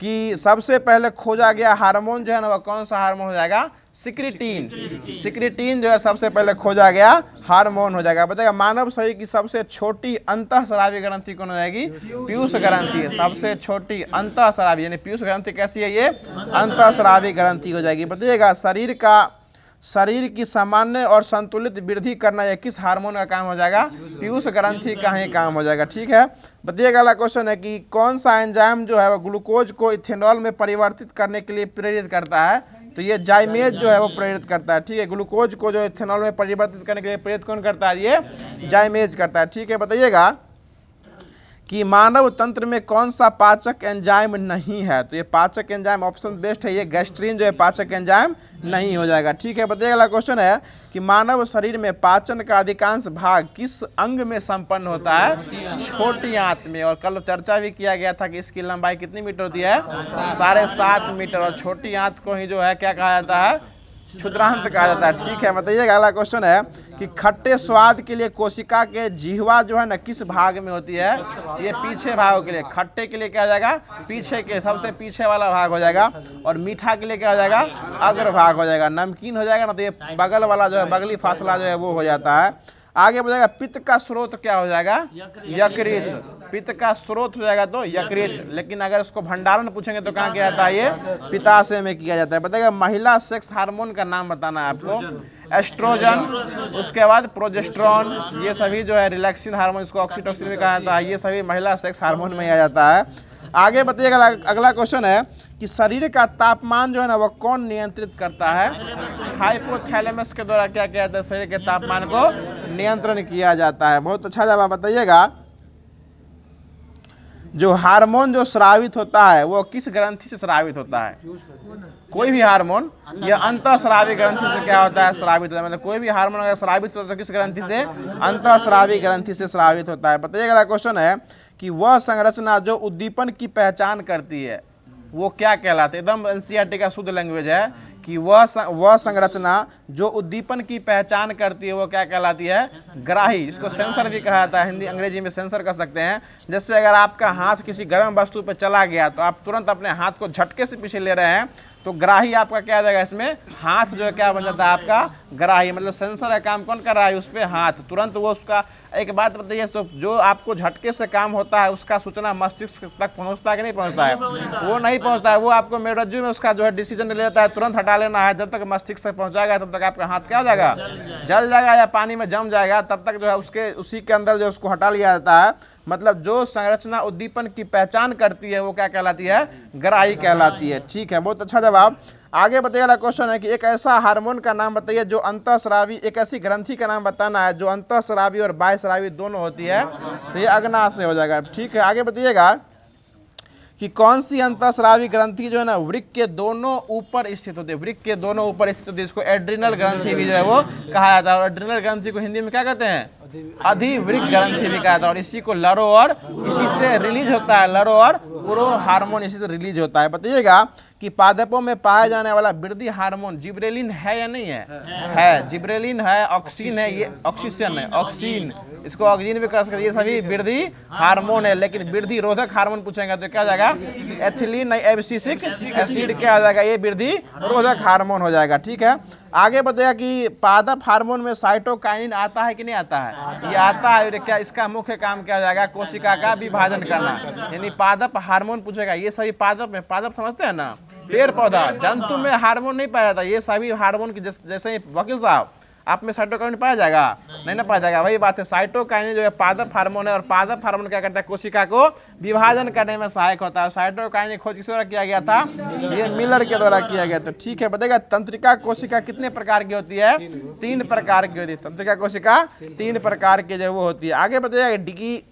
कि सबसे पहले खोजा गया हार्मोन जो है ना, वो कौन सा हार्मोन हो जाएगा? सिक्रिटीन। सिक्रिटीन जो है सबसे पहले खोजा गया हार्मोन हो जाएगा। बताइएगा मानव शरीर की सबसे छोटी अंतःस्रावी ग्रंथि कौन हो जाएगी? पीयूष ग्रंथि है। सबसे छोटी अंतःस्रावी यानी पीयूष ग्रंथि कैसी है? ये अंतःस्रावी ग्रंथि हो जाएगी। बताइएगा शरीर की सामान्य और संतुलित वृद्धि करना यह किस हार्मोन का काम हो जाएगा? पीयूष ग्रंथि का ही काम हो जाएगा। ठीक है, बताइएगा अगला क्वेश्चन है कि कौन सा एंजाइम जो है वो ग्लूकोज को इथेनॉल में परिवर्तित करने के लिए प्रेरित करता है? तो ये जाइमेज जो है वो प्रेरित करता है। ठीक है, ग्लूकोज को जो इथेनॉल में परिवर्तित करने के लिए प्रेरित कौन करता है? ये जाइमेज करता है। ठीक है, बताइएगा कि मानव तंत्र में कौन सा पाचक एंजाइम नहीं है? तो ये पाचक एंजाइम ऑप्शन बेस्ट है, ये गैस्ट्रीन जो है पाचक एंजाइम नहीं हो जाएगा। ठीक है, बताइएगा अगला क्वेश्चन है कि मानव शरीर में पाचन का अधिकांश भाग किस अंग में संपन्न होता है? छोटी आंत में। और कल चर्चा भी किया गया था कि इसकी लंबाई कितनी मीटर होती है? 7.5 मीटर। और छोटी आंत को ही जो है क्या कहा जाता है? क्षुद्रांत कहा जाता है। ठीक है, बताइएगा अगला क्वेश्चन है कि खट्टे स्वाद के लिए कोशिका के जिह्वा जो है ना किस भाग में होती है? ये पीछे भाग के लिए। खट्टे के लिए क्या हो जाएगा? पीछे के सबसे पीछे वाला भाग हो जाएगा। और मीठा के लिए क्या हो जाएगा? अग्र भाग हो जाएगा। नमकीन हो जाएगा ना तो ये बगल वाला जो है, बगली फासला जो है वो हो जाता है। आगे बताएगा पित्त का स्रोत क्या हो जाएगा? यकृत। पित्त का स्रोत हो जाएगा तो यकृत। लेकिन अगर इसको भंडारण पूछेंगे तो कहाँ किया जाता है? ये पित्ताशय में किया जाता है। बताइएगा महिला सेक्स हार्मोन का नाम बताना है आपको। एस्ट्रोजन, उसके बाद प्रोजेस्टेरॉन, ये सभी जो है रिलैक्सिन हार्मोन, इसको ऑक्सीटोसिन भी कहा जाता है, ये सभी महिला सेक्स हार्मोन में आ जाता है। आगे बताइएगा अगला क्वेश्चन है कि शरीर का तापमान जो है ना वो कौन नियंत्रित करता है? हाइपोथैलेमस के द्वारा क्या किया जाता है? शरीर के तापमान को नियंत्रण किया जाता है। बहुत अच्छा जवाब बताइएगा। जो हार्मोन जो स्रावित होता है वो किस ग्रंथि से स्रावित होता है? कोई भी हार्मोन यह अंतःस्रावी ग्रंथि से क्या होता है? स्रावित होता है। मतलब कोई भी हार्मोन अगर स्रावित होता है तो किस ग्रंथि से? अंतःस्रावी ग्रंथि से स्रावित होता है। बताइएगा अगला क्वेश्चन है कि वह संरचना जो उद्दीपन की पहचान करती है वो क्या कहलाती है? एकदम एनसीईआरटी का शुद्ध लैंग्वेज है कि वह संरचना जो उद्दीपन की पहचान करती है वो क्या कहलाती है? ग्राही। इसको सेंसर भी कहा जाता है, हिंदी अंग्रेजी में सेंसर कह सकते हैं। जैसे अगर आपका हाथ किसी गर्म वस्तु पर चला गया तो आप तुरंत अपने हाथ को झटके से पीछे ले रहे हैं, तो ग्राही आपका क्या आ जाएगा? इसमें हाथ जो है क्या बन जाता है आपका? ग्राही। मतलब सेंसर का काम कौन कर रहा है? उस पर हाथ तुरंत वो उसका। एक बात बताइए, जो आपको झटके से काम होता है उसका सूचना मस्तिष्क तक पहुंचता है कि नहीं पहुंचता है? वो नहीं पहुंचता है। वो आपको मेरुरज्जु में उसका जो है डिसीजन ले लेता है, तुरंत हटा लेना है। जब तक मस्तिष्क तक पहुंचाएगा तब तक आपका हाथ क्या हो जाएगा? जल जाएगा या पानी में जम जाएगा। तब तक जो है उसी के अंदर जो उसको हटा लिया जाता है। मतलब जो संरचना उद्दीपन की पहचान करती है वो क्या कहलाती है? ग्राही कहलाती है। ठीक है, बहुत अच्छा जवाब। आगे बताइएगा क्वेश्चन है कि एक ऐसा हार्मोन का नाम बताइए जो अंतःस्रावी, एक ऐसी ग्रंथि का नाम बताना है जो अंतःस्रावी और बाह्यस्रावी दोनों होती है। तो ये अग्नाशय हो जाएगा। ठीक है, आगे बताइएगा कि कौन सी अंतःस्रावी ग्रंथि जो है ना वृक्क के दोनों ऊपर स्थित होती है? वृक्क के दोनों ऊपर स्थित होती है। इसको एड्रिनल ग्रंथि भी जो है वो कहा जाता है। और एड्रिनल ग्रंथि को हिंदी में क्या कहते हैं? अधिवृक्क ग्रंथि भी कहा जाता है। और इसी को लरो और इसी से रिलीज होता है, लरो और पुरो हार्मोन इसी से रिलीज होता है। बताइएगा कि पादपों में पाया जाने वाला वृद्धि हार्मोन जिब्रेलिन है या नहीं है? है। जिब्रेलिन है, ऑक्सीन है, ये ऑक्सीजन है, ऑक्सीन, इसको ऑक्सीजन भी कह सकते हैं। ये सभी वृद्धि हार्मोन है। लेकिन वृद्धि रोधक हार्मोन पूछेंगे तो क्या हो जाएगा? एथिलीन एब्सिसिक एसिड क्या हो जाएगा? ये वृद्धि रोधक हार्मोन हो जाएगा। ठीक है, आगे बताइएगा कि पादप हार्मोन में साइटोकाइनिन आता है कि नहीं आता है? ये आता है। क्या इसका मुख्य काम क्या हो जाएगा? कोशिका का विभाजन करना। यानी पादप हार्मोन पूछेगा। ये सभी पादप में, पादप समझते हैं ना, पेड़ पौधा, जंतु में हार्मोन नहीं पाया जाता। ये सभी हार्मोन की जैसे ही वकील साहब आप में साइटोकाइनिन पाया जाएगा? नहीं ना पाया जाएगा। वही बात है, साइटोकाइनिन जो है पादप हार्मोन है। और पादप हार्मोन क्या करता है? कोशिका को विभाजन करने में सहायक होता है। साइटोकाइनिन खोज किस द्वारा किया गया था? ये मिलर के द्वारा किया गया था। ठीक है, बताइएगा तंत्रिका कोशिका कितने प्रकार की होती है? 3 प्रकार की होती है। तंत्रिका कोशिका 3 प्रकार की जो वो होती है। आगे बताइएगा डिग्री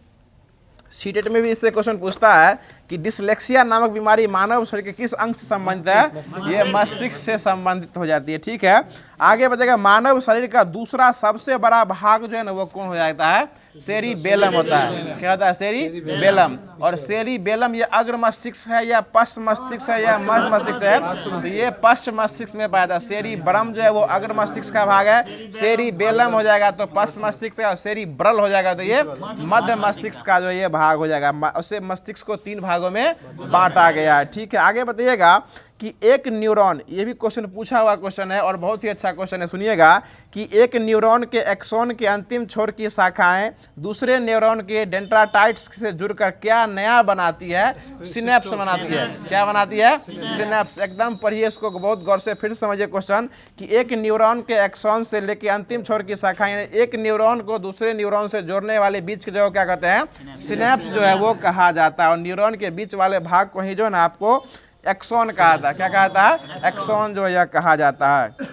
सीटेट में भी इससे क्वेश्चन पूछता है कि डिसलेक्सिया नामक बीमारी मानव शरीर के किस अंग से संबंधित है? ये मस्तिष्क से संबंधित हो जाती है। ठीक है, आगे बताएगा मानव शरीर का दूसरा सबसे बड़ा भाग जो है ना वो कौन हो जाता है? सेरिबेलम होता है। क्या होता है? सेरिबेलम। और सेरिबेलम ये अग्र मस्तिष्क है या पश्च मस्तिष्क है या मध्य मस्तिष्क है? तो ये पश्च मस्तिष्क में पाया जाता है। सेरिब्रम जो है वो अग्र मस्तिष्क का भाग है, सेरिबेलम हो जाएगा तो पश्च मस्तिष्क है, और सेरिब्रल हो जाएगा तो ये मध्य मस्तिष्क का जो ये भाग हो जाएगा। उससे मस्तिष्क को 3 भागों में बांटा गया है। ठीक है, आगे बताइएगा कि एक न्यूरॉन, ये भी क्वेश्चन पूछा हुआ क्वेश्चन है और बहुत ही अच्छा क्वेश्चन है, सुनिएगा कि एक न्यूरॉन के एक्सॉन के अंतिम छोर की शाखाएं दूसरे न्यूरॉन के डेंड्राइट्स से जुड़कर क्या नया बनाती है? सिनेप्स बनाती है। क्या बनाती है? सिनेप्स। एकदम पढ़िए इसको बहुत गौर से, फिर समझिए क्वेश्चन कि एक न्यूरॉन के एक्सॉन से लेकर अंतिम छोर की शाखाएं, एक न्यूरॉन को दूसरे न्यूरॉन से जोड़ने वाले बीच के जो क्या कहते हैं? सिनेप्स जो है वो कहा जाता है। और न्यूरॉन के बीच वाले भाग को ही जो है ना आपको एक्सॉन कहा था। क्या कहता है? एक्सॉन जो यह कहा जाता है।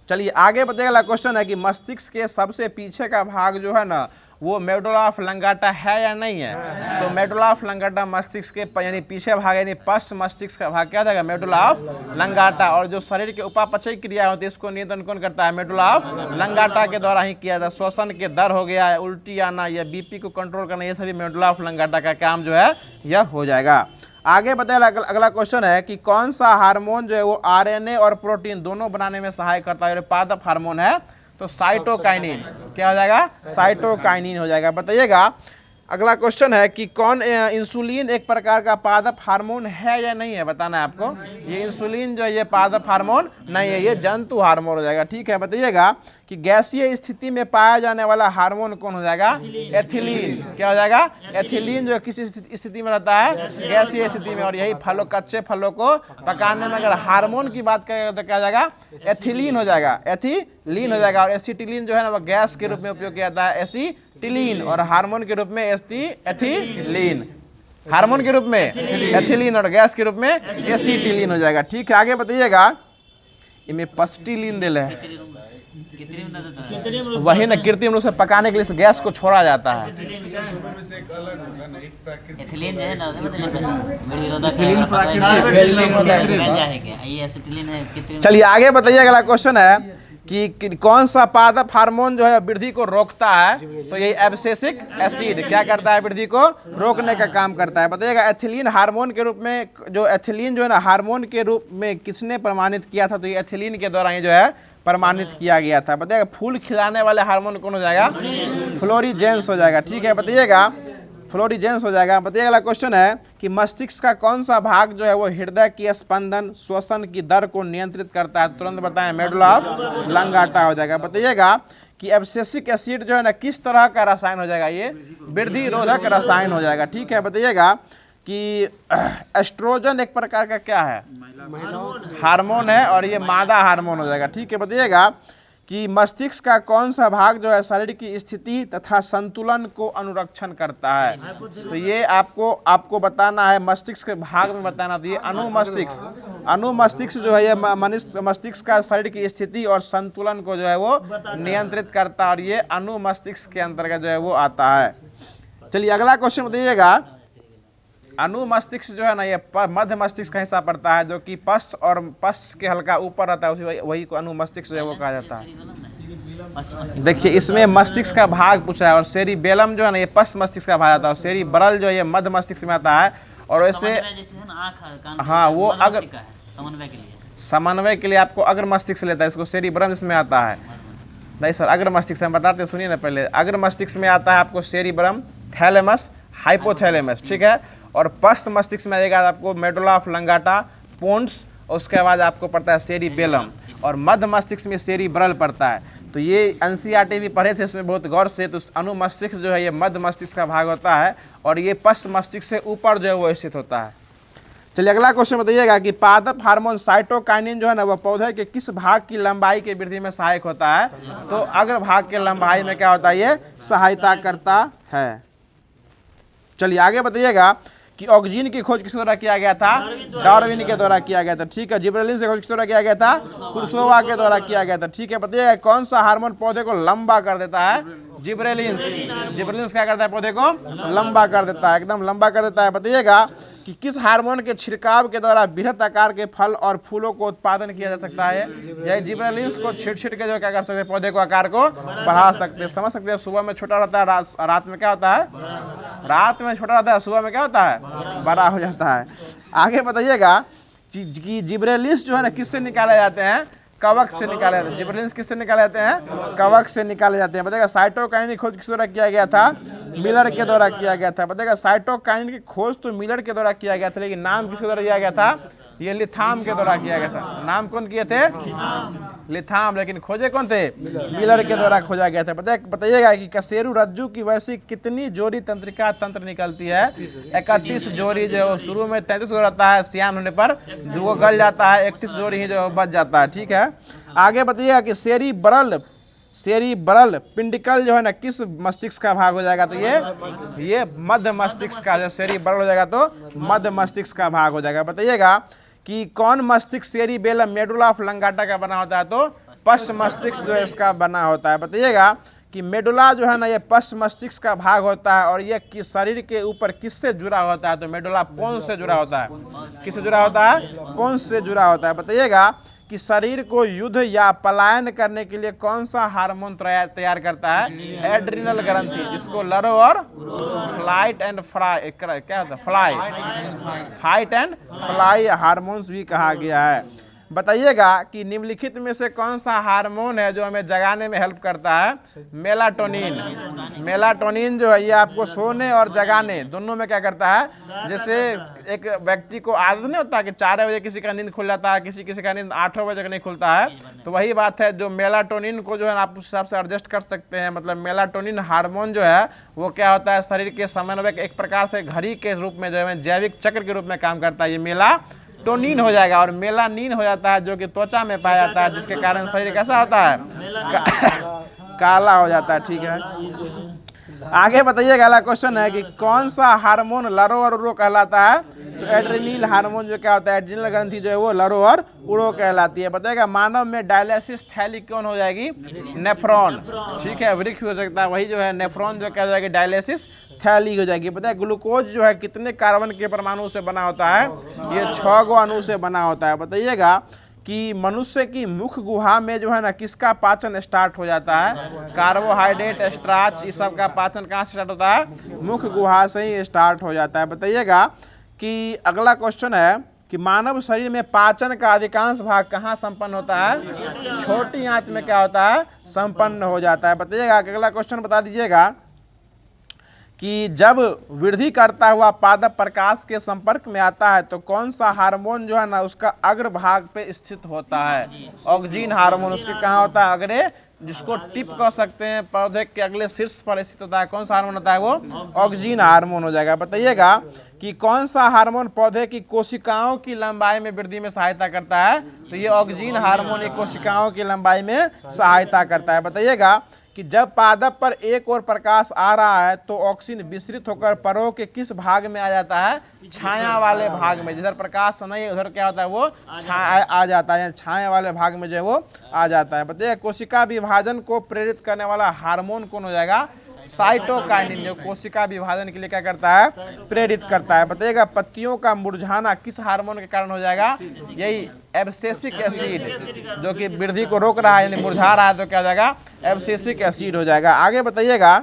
चलिए आगे बताइएगा, क्वेश्चन है कि मस्तिष्क के सबसे पीछे का भाग जो है ना वो मेडुला ऑब्लांगेटा है या नहीं है? तो मेडुला ऑब्लांगेटा मस्तिष्क के यानी पीछे भाग यानी पश्च मस्तिष्क का भाग क्या जाएगा? Medulla oblongata. और जो शरीर के उपापचय क्रिया होती है इसको नियंत्रण कौन करता है? मेडुला ऑब्लांगेटा के द्वारा ही किया जाता है। श्वसन के दर हो गया, उल्टी आना या बीपी को कंट्रोल करना, ये सभी मेडुला ऑब्लांगेटा का काम जो है यह हो जाएगा। आगे बताया अगला क्वेश्चन है कि कौन सा हार्मोन जो है वो आरएनए और प्रोटीन दोनों बनाने में सहायक करता है? पादप हार्मोन है तो साइटोकाइनिन। क्या हो जाएगा? साइटोकाइनिन हो जाएगा। बताइएगा अगला क्वेश्चन है कि कौन इंसुलिन एक प्रकार का पादप हार्मोन है या नहीं है? बताना है आपको। ये इंसुलिन जो है ये पादप हार्मोन नहीं है, ये जंतु हार्मोन हो जाएगा। ठीक है, बताइएगा कि गैसीय स्थिति में पाया जाने वाला हार्मोन कौन हो जाएगा? एथिलीन। क्या हो जाएगा? एथिलीन जो किस स्थिति में रहता है? गैसीय स्थिति में। और यही फलों, कच्चे फलों को पकाने में अगर हार्मोन की बात करें तो क्या हो जाएगा? एथिलीन हो जाएगा, एथिलीन हो जाएगा। और एसिटिलीन जो है ना वो गैस के रूप में उपयोग किया जाता है, एसिटिलीन। और हार्मोन के रूप में एथिलीन, हार्मोन के रूप में एथिलीन और गैस के रूप में एसिटिलीन हो जाएगा। ठीक है, आगे बताइएगा इनमें पस्टिलीन दिल है, वही ना कृत्रिम रूप से पकाने के लिए गैस को छोड़ा जाता है। एथिलीन जो है ना विरोधक है और ये एसिटिलीन है। चलिए आगे बताइए, अगला क्वेश्चन है कि कौन सा पादप हार्मोन जो है वृद्धि को रोकता है? तो ये एब्सिसिक एसिड क्या करता है? वृद्धि को रोकने का काम करता है। बताइएगा एथिलीन हार्मोन के रूप में, जो एथिलीन जो है ना हार्मोन के रूप में किसने प्रमाणित किया था? तो ये एथिलीन के द्वारा ही जो है प्रमाणित किया गया था। बताइएगा फूल खिलाने वाले हार्मोन कौन हो जाएगा? फ्लोरीजेंस हो जाएगा। ठीक है, बताइएगा फ्लोरीजेंस हो जाएगा। बताइएगा अगला क्वेश्चन है कि मस्तिष्क का कौन सा भाग जो है वो हृदय की स्पंदन, श्वसन की दर को नियंत्रित करता है? तुरंत बताएं, मेडुला ऑब्लांगेटा हो जाएगा। बताइएगा कि एब्सिसिक एसिड जो है ना किस तरह का रसायन हो जाएगा? ये वृद्धि रोधक रसायन हो जाएगा। ठीक है, बताइएगा कि एस्ट्रोजन एक प्रकार का क्या है? हार्मोन है और ये मादा हार्मोन हो जाएगा। ठीक है, बताइएगा कि मस्तिष्क का कौन सा भाग जो है शरीर की स्थिति तथा संतुलन को अनुरक्षण करता है? तो ये आपको बताना है, मस्तिष्क के भाग में बताना। तो ये अनुमस्तिष्क, अनुमस्तिष्क जो है ये मस्तिष्क का शरीर की स्थिति और संतुलन को जो है वो नियंत्रित करता है और ये अनुमस्तिष्क के अंतर्गत जो है वो आता है। चलिए अगला क्वेश्चन बताइएगा, अनुमस्तिष्क जो है ना ये मध्य मस्तिष्क का हिस्सा पड़ता है, जो कि पश्च और पश्च के हल्का ऊपर रहता है, वही को अनुमस्तिष्क जो है वो कहा जाता है। देखिए इसमें मस्तिष्क का भाग पूछा है और सेरिबेलम जो है ना ये पश्च मस्तिष्क का भाग आता है, और सेरिब्रल जो है ये मध्य मस्तिष्क में आता है। और वैसे हाँ वो अगर समन्वय के लिए आपको अग्र मस्तिष्क लेता है, इसको सेरिब्रम इसमें आता है। नहीं सर, अग्र मस्तिष्क हम बताते हैं, सुनिए ना पहले। अग्र मस्तिष्क में आता है आपको सेरिब्रम, थैलेमस, हाइपोथैलेमस। ठीक है, और पश्च मस्तिष्क में आएगा आपको मेडुला ऑब्लांगेटा, पोन्स, उसके बाद आपको पड़ता है सेरिबेलम, और मध्य मस्तिष्क में सेरिब्रल पड़ता है। तो ये एनसीईआरटी भी पढ़े थे उसमें बहुत गौर से। तो अनुमस्तिष्क जो है ये मध्य मस्तिष्क का भाग होता है और ये पश्च मस्तिष्क से ऊपर जो है वो स्थित होता है। चलिए अगला क्वेश्चन बताइएगा कि पादप हार्मोन साइटोकाइनिन जो है ना वह पौधे के किस भाग की लंबाई की वृद्धि में सहायक होता है? तो अग्र भाग के लंबाई में क्या होता है? ये सहायता करता है। चलिए आगे बताइएगा कि ऑक्सीजन की खोज किस द्वारा किया गया था? डार्विन के द्वारा किया गया था। ठीक है, जिब्रेलिन से खोज किस द्वारा किया गया था? कुर्सोवा के द्वारा किया गया था। ठीक है, बताइएगा कौन सा हार्मोन पौधे को लंबा कर देता है? जिब्रेलिन। जिब्रेलिन क्या करता है? पौधे को लंबा कर देता है, एकदम लंबा कर देता है। बताइएगा कि किस हार्मोन के छिड़काव के द्वारा बृहत आकार के फल और फूलों को उत्पादन किया जा सकता है। यह जिबरेलिन्स को छीट के जो क्या कर सकते हैं, पौधे को आकार को बढ़ा सकते हैं। समझ सकते हैं, सुबह में छोटा रहता है, रात में क्या होता है, रात में छोटा रहता है, सुबह में क्या होता है, बड़ा हो जाता है। आगे बताइएगा कि जिबरेलिन्स जो है ना किससे निकाले जाते हैं, कवक से निकाले जाते हैं। जिबरेलिन्स किससे निकाले जाते हैं, कवक से निकाले जाते हैं। बताइएगा साइटोकाइनिन की खोज किस द्वारा किया गया था, मिलर के द्वारा किया गया था। बताइएगा साइटोकाइनिन की खोज तो मिलर के द्वारा किया गया था, लेकिन नाम किसके द्वारा दिया गया था, ये लिथाम के द्वारा किया गया था। नाम कौन किए थे, लिथाम, लेकिन खोजे कौन थे, मिलर के द्वारा खोजा गया था। बताइएगा कि कशेरु रज्जु की वैसी कितनी जोड़ी तंत्रिका तंत्र निकलती है। 31 जोड़ी जो शुरू में 33 को रहता है, सियान होने पर 2 गल जाता है, 31 जोड़ी ही जो बच जाता है। ठीक है, आगे बताइएगा कि सेरिब्रल पिंडिकल जो है ना किस मस्तिष्क का भाग हो जाएगा, तो ये मध्य मस्तिष्क का, जो सेरिब्रल हो जाएगा तो मध्य मस्तिष्क का भाग हो जाएगा। बताइएगा कि कौन मस्तिष्क सेरिबेलम मेडुला ऑब्लांगाटा का बना होता है, तो पश्च मस्तिष्क जो है इसका बना होता है। बताइएगा कि मेडुला जो है ना ये पश्च मस्तिष्क का भाग होता है, और ये किस शरीर के ऊपर किससे जुड़ा होता है, तो मेडुला पोन्स से जुड़ा होता है। किससे जुड़ा होता है, पोन्स से जुड़ा होता है। बताइएगा कि शरीर को युद्ध या पलायन करने के लिए कौन सा हार्मोन तैयार करता है, एड्रिनल ग्रंथि, जिसको लरो और फ्लाइट एंड फ्लाई, क्या होता है, फाइट एंड फ्लाई हार्मोन्स भी कहा गया है। बताइएगा कि निम्नलिखित में से कौन सा हार्मोन है जो हमें जगाने में हेल्प करता है, मेलाटोनिन। मेलाटोनिन जो है ये आपको सोने और जगाने दोनों में क्या करता है। जैसे एक व्यक्ति को आदत नहीं होता कि 4 बजे किसी का नींद खुल जाता है, किसी का नींद 8 बजे तक नहीं खुलता है, तो वही बात है, जो मेलाटोनिन को जो है आप उस हिसाब से एडजस्ट कर सकते हैं। मतलब मेलाटोनिन हार्मोन जो है वो क्या होता है, शरीर के समन्वय एक प्रकार से घड़ी के रूप में जो है जैविक चक्र के रूप में काम करता है। ये मेलाटोनिन हो जाएगा, और मेलानिन हो जाता है जो कि त्वचा में पाया जाता है, जिसके कारण शरीर कैसा होता है, काला हो जाता है। ठीक है, आगे बताइए, अगला क्वेश्चन है कि कौन सा हार्मोन लरो और उरो कहलाता है, तो एड्रेनल हार्मोन जो क्या होता है, एड्रेनल ग्रंथि जो है वो लरो और उरो कहलाती है। बताइएगा मानव में डायलिसिस थैली कौन हो जाएगी, नेफ्रॉन। ठीक है, वृक्क हो सकता है, वही जो है नेफ्रॉन जो क्या हो जाएगी, डायलिसिस थैली हो जाएगी। पता है ग्लूकोज जो है कितने कार्बन के परमाणु से बना होता है, ये 6 गो अणु से बना होता है। बताइएगा कि मनुष्य की मुख गुहा में जो है ना किसका पाचन स्टार्ट हो जाता है, कार्बोहाइड्रेट, स्टार्च, इस सब का पाचन कहाँ से स्टार्ट होता है, मुख गुहा से ही स्टार्ट हो जाता है। बताइएगा कि अगला क्वेश्चन है कि मानव शरीर में पाचन का अधिकांश भाग कहाँ संपन्न होता है, छोटी आंत में क्या होता है, संपन्न हो जाता है। बताइएगा अगला क्वेश्चन बता दीजिएगा कि जब वृद्धि करता हुआ पादप प्रकाश के संपर्क में आता है तो कौन सा हार्मोन जो है ना उसका अग्र भाग पे स्थित होता है, ऑक्सीन हार्मोन उसके कहाँ होता है, अग्रे, जिसको टिप कह सकते हैं, पौधे के अगले शीर्ष पर स्थित होता है। कौन सा हार्मोन होता है, वो ऑक्सीन हार्मोन हो जाएगा। बताइएगा कि कौन सा हार्मोन पौधे की कोशिकाओं की लंबाई में वृद्धि में सहायता करता है, तो ये ऑक्सीन हार्मोन ये कोशिकाओं की लंबाई में सहायता करता है। बताइएगा कि जब पादप पर एक और प्रकाश आ रहा है तो ऑक्सीन विस्तृत होकर परों के किस भाग में आ जाता है, छाया वाले भाग में। जिधर प्रकाश नहीं है उधर क्या होता है, वो छाया आ जाता है, छाया वाले भाग में जो है वो आ जाता है। बताइए कोशिका विभाजन को प्रेरित करने वाला हार्मोन कौन हो जाएगा, साइटोकाइनिन, जो कोशिका विभाजन के लिए क्या करता है, प्रेरित करता है। बताइएगा पत्तियों का मुरझाना किस हार्मोन के कारण हो जाएगा, यही एब्सेसिक एसिड, जो कि वृद्धि को रोक रहा है, यानी मुरझा रहा है तो क्या हो जाएगा, एब्सेसिक एसिड हो जाएगा। आगे बताइएगा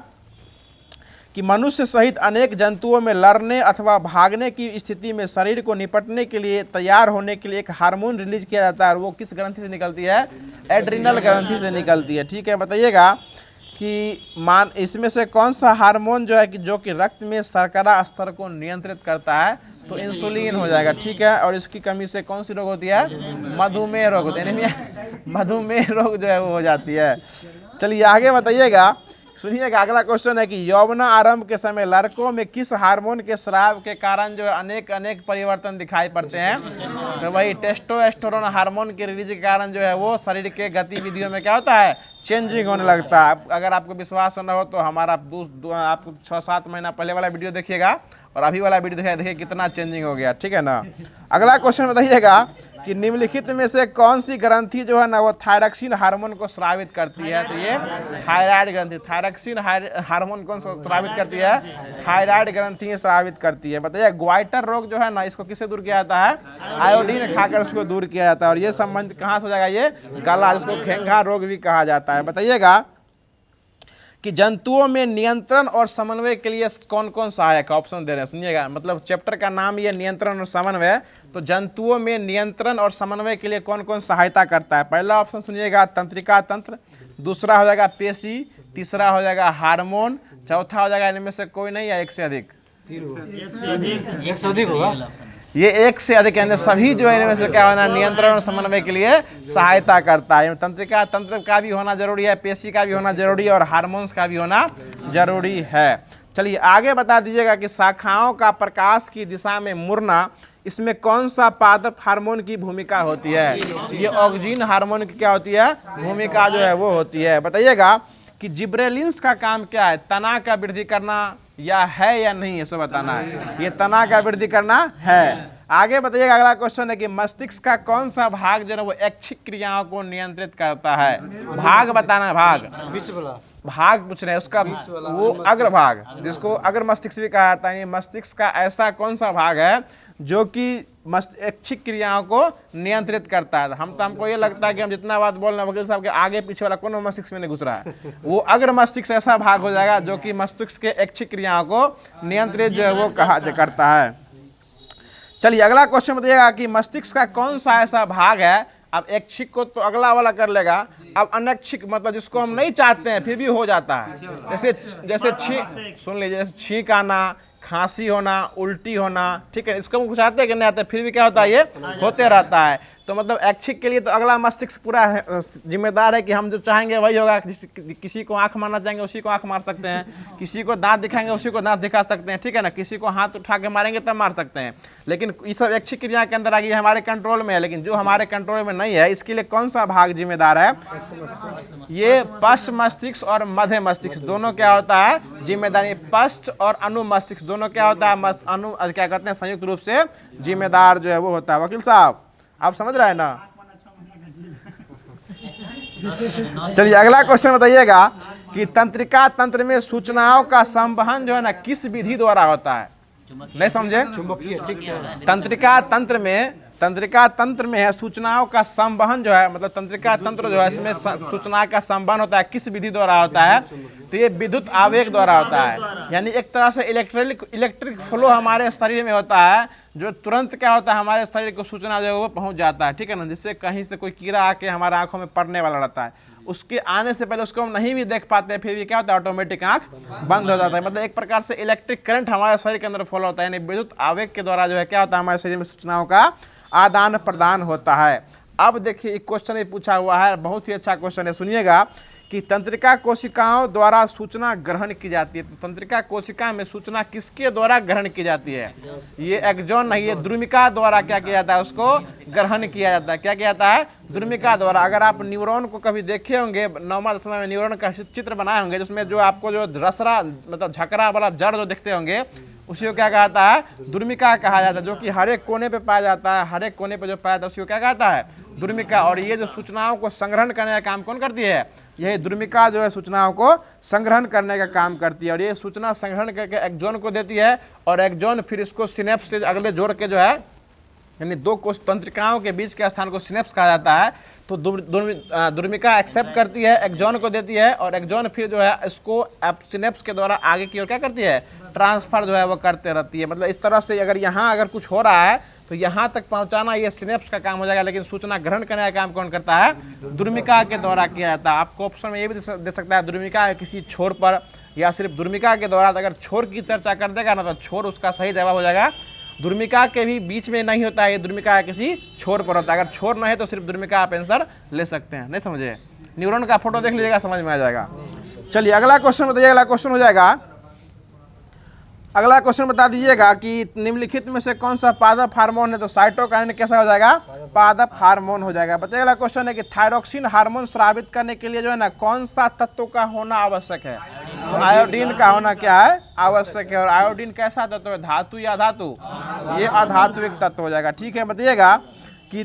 कि मनुष्य सहित अनेक जंतुओं में लड़ने अथवा भागने की स्थिति में शरीर को निपटने के लिए तैयार होने के लिए एक हार्मोन रिलीज किया जाता है, और वो किस ग्रंथि से निकलती है, एड्रिनल ग्रंथि से निकलती है। ठीक है, बताइएगा कि इसमें से कौन सा हार्मोन जो है कि जो कि रक्त में शर्करा स्तर को नियंत्रित करता है, तो इंसुलिन हो जाएगा। ठीक है, और इसकी कमी से कौन सी रोग होती है, मधुमेह रोग होती है, मधुमेह रोग जो है वो हो जाती है। चलिए आगे बताइएगा, सुनिएगा अगला क्वेश्चन है कि यौवना आरंभ के समय लड़कों में किस हार्मोन के स्राव के कारण जो है अनेक परिवर्तन दिखाई पड़ते हैं, तो वही टेस्टोस्टेरोन हार्मोन के रिलीज के कारण जो है वो शरीर के गतिविधियों में क्या होता है, चेंजिंग होने लगता है। अगर आपको विश्वास न हो तो हमारा आपको 6-7 महीना पहले वाला वीडियो देखिएगा और अभी वाला वीडियो देखिए कितना चेंजिंग हो गया। ठीक है ना। अगला क्वेश्चन बताइएगा कि निम्नलिखित में से कौन सी ग्रंथि जो है ना वो थायरॉक्सिन हार्मोन को स्रावित करती है? तो ये थायराइड ग्रंथि। थायरॉक्सिन हार्मोन कौन स्रावित करती है? थायराइड ग्रंथि स्रावित करती है। बताइए ग्वाइटर रोग जो है ना इसको किससे दूर किया जाता है? आयोडीन खाकर उसको दूर किया जाता है। और ये संबंध कहाँ से हो जाएगा? ये गला, जिसको घेंघा रोग भी कहा जाता है। बताइएगा कि जंतुओं में नियंत्रण और समन्वय के लिए कौन कौन सहायक है? ऑप्शन दे रहे हैं, सुनिएगा। मतलब चैप्टर का नाम ये नियंत्रण और समन्वय, तो जंतुओं में नियंत्रण और समन्वय के लिए कौन कौन सहायता करता है? पहला ऑप्शन सुनिएगा तंत्रिका तंत्र, दूसरा हो जाएगा पेशी, तीसरा हो जाएगा हार्मोन, चौथा हो जाएगा इनमें से कोई नहीं या एक से अधिक? एक से अधिक होगा। ये एक से अधिक, यानी सभी जो है इनमें से क्या होना? नियंत्रण और समन्वय के लिए सहायता करता है। तंत्रिका तंत्र का भी होना जरूरी है, पेशी का भी होना जरूरी है और हार्मोन्स का भी होना जरूरी है। चलिए आगे बता दीजिएगा कि शाखाओं का प्रकाश की दिशा में मुड़ना, इसमें कौन सा पादप हार्मोन की भूमिका होती है? ये ऑक्सीन हार्मोन की क्या होती है? भूमिका जो है वो होती है। बताइएगा कि जिब्रेलिन्स का काम क्या है? तना का वृद्धि करना या है या नहीं, इसको बताना है। ये तना का वृद्धि करना है। आगे बताइएगा, अगला क्वेश्चन है कि मस्तिष्क का कौन सा भाग जो है वो ऐच्छिक क्रियाओं को नियंत्रित करता है? भाग बताना है, भाग भाग पूछ रहे हैं उसका। वो अग्रभाग, जिसको अग्र मस्तिष्क भी कहा जाता है। ये मस्तिष्क का ऐसा कौन सा भाग है जो कि ऐच्छिक क्रियाओं को नियंत्रित करता है? हमको ये लगता है कि हम जितना बात बोल रहे हैं वकील साहब के आगे पीछे वाला कौन मस्तिष्क में नहीं घुस रहा है। वो अग्र मस्तिष्क ऐसा भाग हो जाएगा जो कि मस्तिष्क के ऐच्छिक क्रियाओं को नियंत्रित जो है वो कहा करता है। चलिए अगला क्वेश्चन बताइएगा कि मस्तिष्क का कौन सा ऐसा भाग है? अब ऐच्छिक को तो अगला वाला कर लेगा, अब अनैच्छिक मतलब जिसको हम नहीं चाहते हैं फिर भी हो जाता है। जैसे छींक, सुन लीजिए, जैसे छींक आना, खांसी होना, उल्टी होना, ठीक है, इसको हम कुछ आते हैं कि नहीं आते, फिर भी क्या होता है? ये होते रहता है। तो मतलब ऐच्छिक के लिए तो अगला मस्तिष्क पूरा जिम्मेदार है कि हम जो चाहेंगे वही होगा। किसी को आंख मारना चाहेंगे उसी को आंख मार सकते हैं, किसी को दांत दिखाएंगे उसी को दांत दिखा सकते हैं, ठीक है ना, किसी को हाथ उठा के मारेंगे तब मार सकते हैं। लेकिन ये सब ऐच्छिक क्रिया के अंदर आ गई, हमारे कंट्रोल में है। लेकिन जो हमारे कंट्रोल में नहीं है इसके लिए कौन सा भाग जिम्मेदार है? ये पश्च मस्तिष्क और मध्य मस्तिष्क दोनों क्या होता है? जिम्मेदारी। पश्च और अनु मस्तिष्क दोनों क्या होता है? अनु क्या कहते हैं? संयुक्त रूप से जिम्मेदार जो है वो होता है। वकील साहब आप समझ रहे हैं ना? चलिए अगला क्वेश्चन बताइएगा कि तंत्रिका तंत्र में सूचनाओं का संवहन जो है ना किस विधि द्वारा होता है? नहीं समझे? तंत्रिका तंत्र में है सूचनाओं का संवहन जो है, मतलब तंत्रिका तंत्र जो है इसमें सूचना का संवहन होता है किस विधि द्वारा होता है? तो ये विद्युत आवेग द्वारा होता है। यानी एक तरह से इलेक्ट्रिक फ्लो हमारे शरीर में होता है, जो तुरंत क्या होता है हमारे शरीर को सूचना जो है वो पहुंच जाता है, ठीक है ना। जिससे कहीं से कोई कीड़ा आके हमारे आंखों में पड़ने वाला रहता है, उसके आने से पहले उसको हम नहीं भी देख पाते, फिर भी क्या होता है? ऑटोमेटिक आंख बंद हो जाता है। मतलब एक प्रकार से इलेक्ट्रिक करंट हमारे शरीर के अंदर फॉलो होता है, यानी विद्युत आवेग के द्वारा जो है क्या होता है? हमारे शरीर में सूचनाओं का आदान प्रदान होता है। अब देखिए एक क्वेश्चन ये पूछा हुआ है, बहुत ही अच्छा क्वेश्चन है, सुनिएगा कि तंत्रिका कोशिकाओं द्वारा सूचना ग्रहण की जाती है। तो तंत्रिका कोशिका में सूचना किसके द्वारा ग्रहण की जाती है? ये एक्सॉन नहीं, ये द्रुमिका द्वारा क्या किया जाता है? उसको ग्रहण किया जाता है। क्या किया जाता है? द्रुमिका द्वारा। अगर आप न्यूरॉन को कभी देखे होंगे, 9वां 10वां में न्यूरॉन का चित्र बनाए होंगे, जिसमें जो आपको जो रसरा मतलब झकरा वाला जड़ जो दिखते होंगे उसी को क्या कहता है? द्रुमिका कहा जाता है, जो कि हर एक कोने पे पाया जाता है। हर एक कोने पे जो पाया जाता है उसी को क्या कहता है? द्रुमिका। और ये जो सूचनाओं को संग्रहण करने का काम कौन करती है? यही द्रुमिका जो है सूचनाओं को संग्रहण करने का काम करती है। और ये सूचना संग्रहण करके एक्सॉन को देती है, और एक्सॉन फिर इसको सिनेप्स से अगले जोड़ के जो है, यानी दो कोश तंत्रिकाओं के बीच के स्थान को सिनेप्स कहा जाता है। तो द्रुमिका एक्सेप्ट करती है, एक्सॉन को देती है, और एक्सॉन फिर जो है इसको सिनेप्स के द्वारा आगे की ओर क्या करती है? ट्रांसफर जो है वो करते रहती है। मतलब इस तरह से अगर यहाँ अगर कुछ हो रहा है तो यहाँ तक पहुँचाना ये सिनेप्स का काम हो जाएगा, लेकिन सूचना ग्रहण करने का काम कौन करता है? द्रुमिका के द्वारा किया जाता है। आपको ऑप्शन में ये भी दे सकता है द्रुमिका के किसी छोर पर, या सिर्फ द्रुमिका के द्वारा। अगर छोर की चर्चा कर देगा ना तो छोर उसका सही जवाब हो जाएगा। द्रुमिका के भी बीच में नहीं होता है, ये द्रुमिका किसी छोर पर होता है। अगर छोर नहीं है तो सिर्फ द्रुमिका आप आंसर ले सकते हैं। नहीं समझे? न्यूरॉन का फोटो देख लीजिएगा, समझ में आ जाएगा। चलिए अगला क्वेश्चन बताइए। अगला क्वेश्चन हो जाएगा, अगला क्वेश्चन बता दीजिएगा कि निम्नलिखित में से कौन सा पादप हार्मोन है? तो साइटोकाइनिन कैसा हो जाएगा? पादप हार्मोन हो जाएगा। बताइए अगला क्वेश्चन है कि थायरॉक्सिन हार्मोन स्रावित करने के लिए जो है ना कौन सा तत्व का होना आवश्यक है? तो आयोडीन का होना क्या है? आवश्यक है। और आयोडीन कैसा तत्व है? धातु या अधातु? ये अधात्विक तत्व हो जाएगा। ठीक है, बताइएगा कि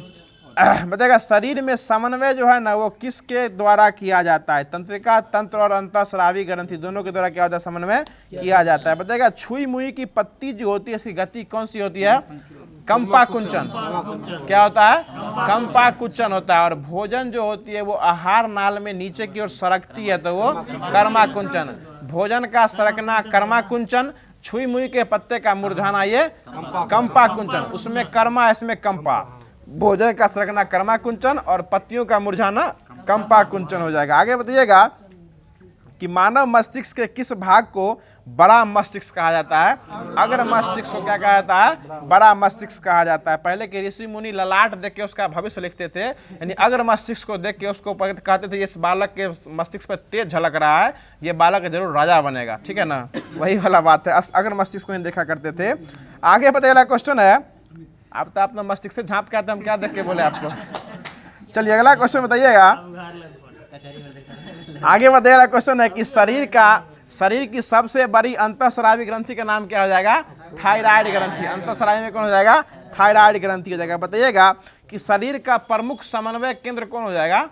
बताएगा शरीर में समन्वय जो है ना वो किसके द्वारा किया जाता है? तंत्रिका तंत्र और अंतःस्रावी ग्रंथि दोनों के द्वारा क्या होता है? समन्वय किया जाता है। बताएगा छुई मुई की पत्ती जो होती है इसकी गति कौन सी होती है? कंपा कुंचन। क्या होता है? कंपा कुंचन होता है। और भोजन जो होती है वो आहार नाल में नीचे की ओर सरकती है तो वो कर्मा कुंचन। भोजन का सरकना कर्मा कुंचन, छुई मुई के पत्ते का मुरझाना ये कंपा कुंचन। उसमें कर्मा इसमें कंपा। भोजन का सरकना कर्मा कुंचन और पत्तियों का मुरझाना कंपा कुंचन हो जाएगा। आगे बताइएगा कि मानव मस्तिष्क के किस भाग को बड़ा मस्तिष्क कहा जाता है? अग्र मस्तिष्क को क्या कहा जाता है? बड़ा मस्तिष्क कहा जाता है। पहले के ऋषि मुनि ललाट देख के उसका भविष्य लिखते थे, यानी अग्र मस्तिष्क को देख के उसको कहते थे इस बालक के मस्तिष्क पर तेज झलक रहा है, ये बालक जरूर राजा बनेगा। ठीक है ना, वही वाला बात है, अग्र मस्तिष्क को ही देखा करते थे। आगे बताइएगा क्वेश्चन है, आप तो अपना मस्तिष्क से झांप के आते, हम क्या देख के बोले आपको। चलिए अगला क्वेश्चन बताइएगा। आगे बताइएगा क्वेश्चन है कि शरीर की सबसे बड़ी अंतःस्रावी ग्रंथि का नाम क्या हो जाएगा? थायराइड ग्रंथि। अंतःस्रावी में कौन हो जाएगा? थायराइड ग्रंथि हो जाएगा। बताइएगा कि शरीर का प्रमुख समन्वय केंद्र कौन हो जाएगा?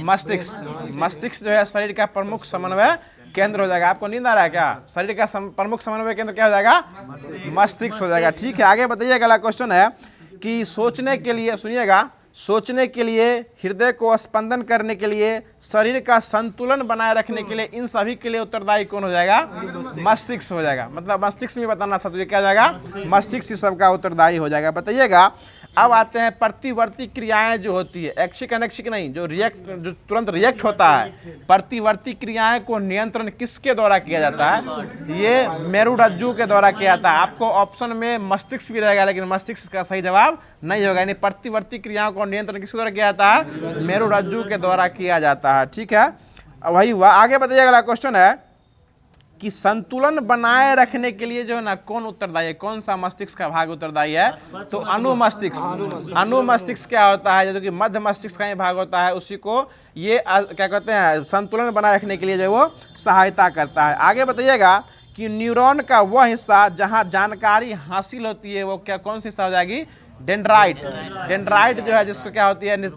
मस्तिष्क। मस्तिष्क जो है शरीर का प्रमुख समन्वय केंद्र हो जाएगा। आपको नींद आ रहा है क्या? शरीर का प्रमुख समन्वय केंद्र क्या हो जाएगा? मस्तिष्क हो जाएगा। ठीक है, आगे बताइए। अगला क्वेश्चन है कि सोचने के लिए, सुनिएगा, सोचने के लिए, हृदय को स्पंदन करने के लिए, शरीर का संतुलन बनाए रखने के लिए, इन सभी के लिए उत्तरदायी कौन हो जाएगा? मस्तिष्क हो जाएगा। मतलब मस्तिष्क में बताना था तो ये क्या हो जाएगा? मस्तिष्क सबका उत्तरदायी हो जाएगा। बताइएगा अब आते हैं प्रतिवर्ती क्रियाएं जो होती है, ऐच्छिक अनैच्छिक नहीं, जो तुरंत रिएक्ट होता है, प्रतिवर्ती क्रियाएं को नियंत्रण किसके द्वारा किया जाता है? ये मेरुरज्जु के द्वारा किया जाता है। आपको ऑप्शन में मस्तिष्क भी रहेगा लेकिन मस्तिष्क का सही जवाब नहीं होगा। यानी प्रतिवर्ती क्रियाओं को नियंत्रण किसके द्वारा किया जाता है? मेरुरज्जु के द्वारा किया जाता है। ठीक है, वही हुआ। आगे बताइए, अगला क्वेश्चन है कि संतुलन बनाए रखने के लिए जो है ना कौन उत्तरदायी है? कौन सा मस्तिष्क का भाग उत्तरदायी है? तो अनुमस्तिष्क। अनुमस्तिष्क क्या होता है? जो कि मध्य मस्तिष्क का ही भाग होता है, उसी को ये क्या कहते हैं? संतुलन बनाए रखने के लिए जो वो सहायता करता है। आगे बताइएगा कि न्यूरॉन का वह हिस्सा जहाँ जानकारी हासिल होती है वो क्या, कौन सी हिस्सा हो जाएगी? डेंड्राइट। डेंड्राइट जो है जिसको क्या होती है?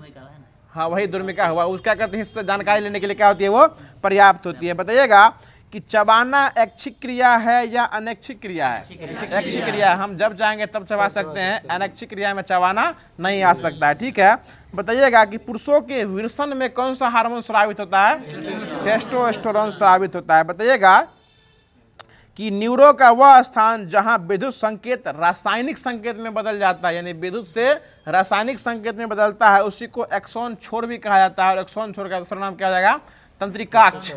हाँ, वही दुर्मिका हुआ। उसका करते हैं हिस्से जानकारी लेने के लिए क्या होती है? वो पर्याप्त होती है। बताइएगा कि चबाना ऐच्छिक क्रिया है या अनैच्छिक क्रिया है? ऐच्छिक क्रिया है, हम जब चाहेंगे तब चबा सकते हैं। अनैच्छिक क्रिया में चबाना नहीं आ सकता है। ठीक है, बताइएगा कि पुरुषों के विरसन में कौन सा हार्मोन स्रावित होता है? टेस्टोस्टेरोन स्रावित होता है। बताइएगा कि न्यूरो का वह स्थान जहां विद्युत संकेत रासायनिक संकेत में बदल जाता है, यानी विद्युत से रासायनिक संकेत में बदलता है, उसी को एक्सोन छोर भी कहा जाता है। और एक्सोन छोर का दूसरा नाम क्या हो जाएगा? तंत्रिकाक्ष।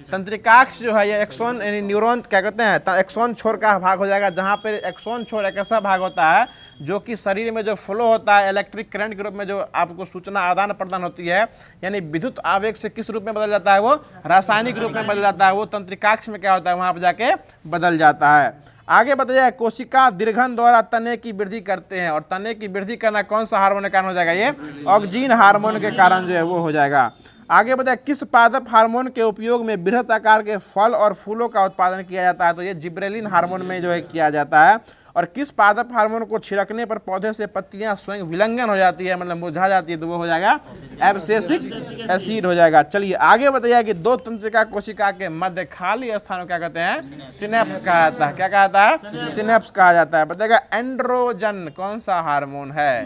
तंत्रिकाक्ष जो है ये एक्सोन यानी न्यूरॉन क्या कहते हैं? एक्सोन छोर का भाग हो जाएगा। जहाँ पे एक्सोन छोर एक ऐसा भाग होता है जो कि शरीर में जो फ्लो होता है इलेक्ट्रिक करंट के रूप में, जो आपको सूचना आदान प्रदान होती है, यानी विद्युत आवेग से किस रूप में बदल जाता है? वो रासायनिक रूप में बदल जाता है। वो तंत्रिकाक्ष में क्या होता है? वहाँ पर जाके बदल जाता है। आगे बताइए, कोशिका दीर्घन द्वारा तने की वृद्धि करते हैं, और तने की वृद्धि करना कौन सा हार्मोन के कारण हो जाएगा? ये ऑक्सीन हार्मोन के कारण जो है वो हो जाएगा। आगे बताए, किस पादप हार्मोन के उपयोग में बृहत आकार के फल और फूलों का उत्पादन किया जाता है? तो ये जिब्रेलिन हार्मोन में जो है किया जाता है। और किस पादप हार्मोन को छिड़कने पर पौधे से पत्तियां स्वयं विलंगन हो जाती है, मतलब मुरझा जाती है, तो वो हो जाएगा एब्सिसिक एसिड हो जाएगा। चलिए आगे बताइए कि दो तंत्रिका कोशिका के मध्य खाली स्थान को क्या कहते हैं? सिनेप्स कहा जाता है। क्या कहा जाता है? सिनेप्स कहा जाता है। बताइएगा एंड्रोजन कौन सा हार्मोन है?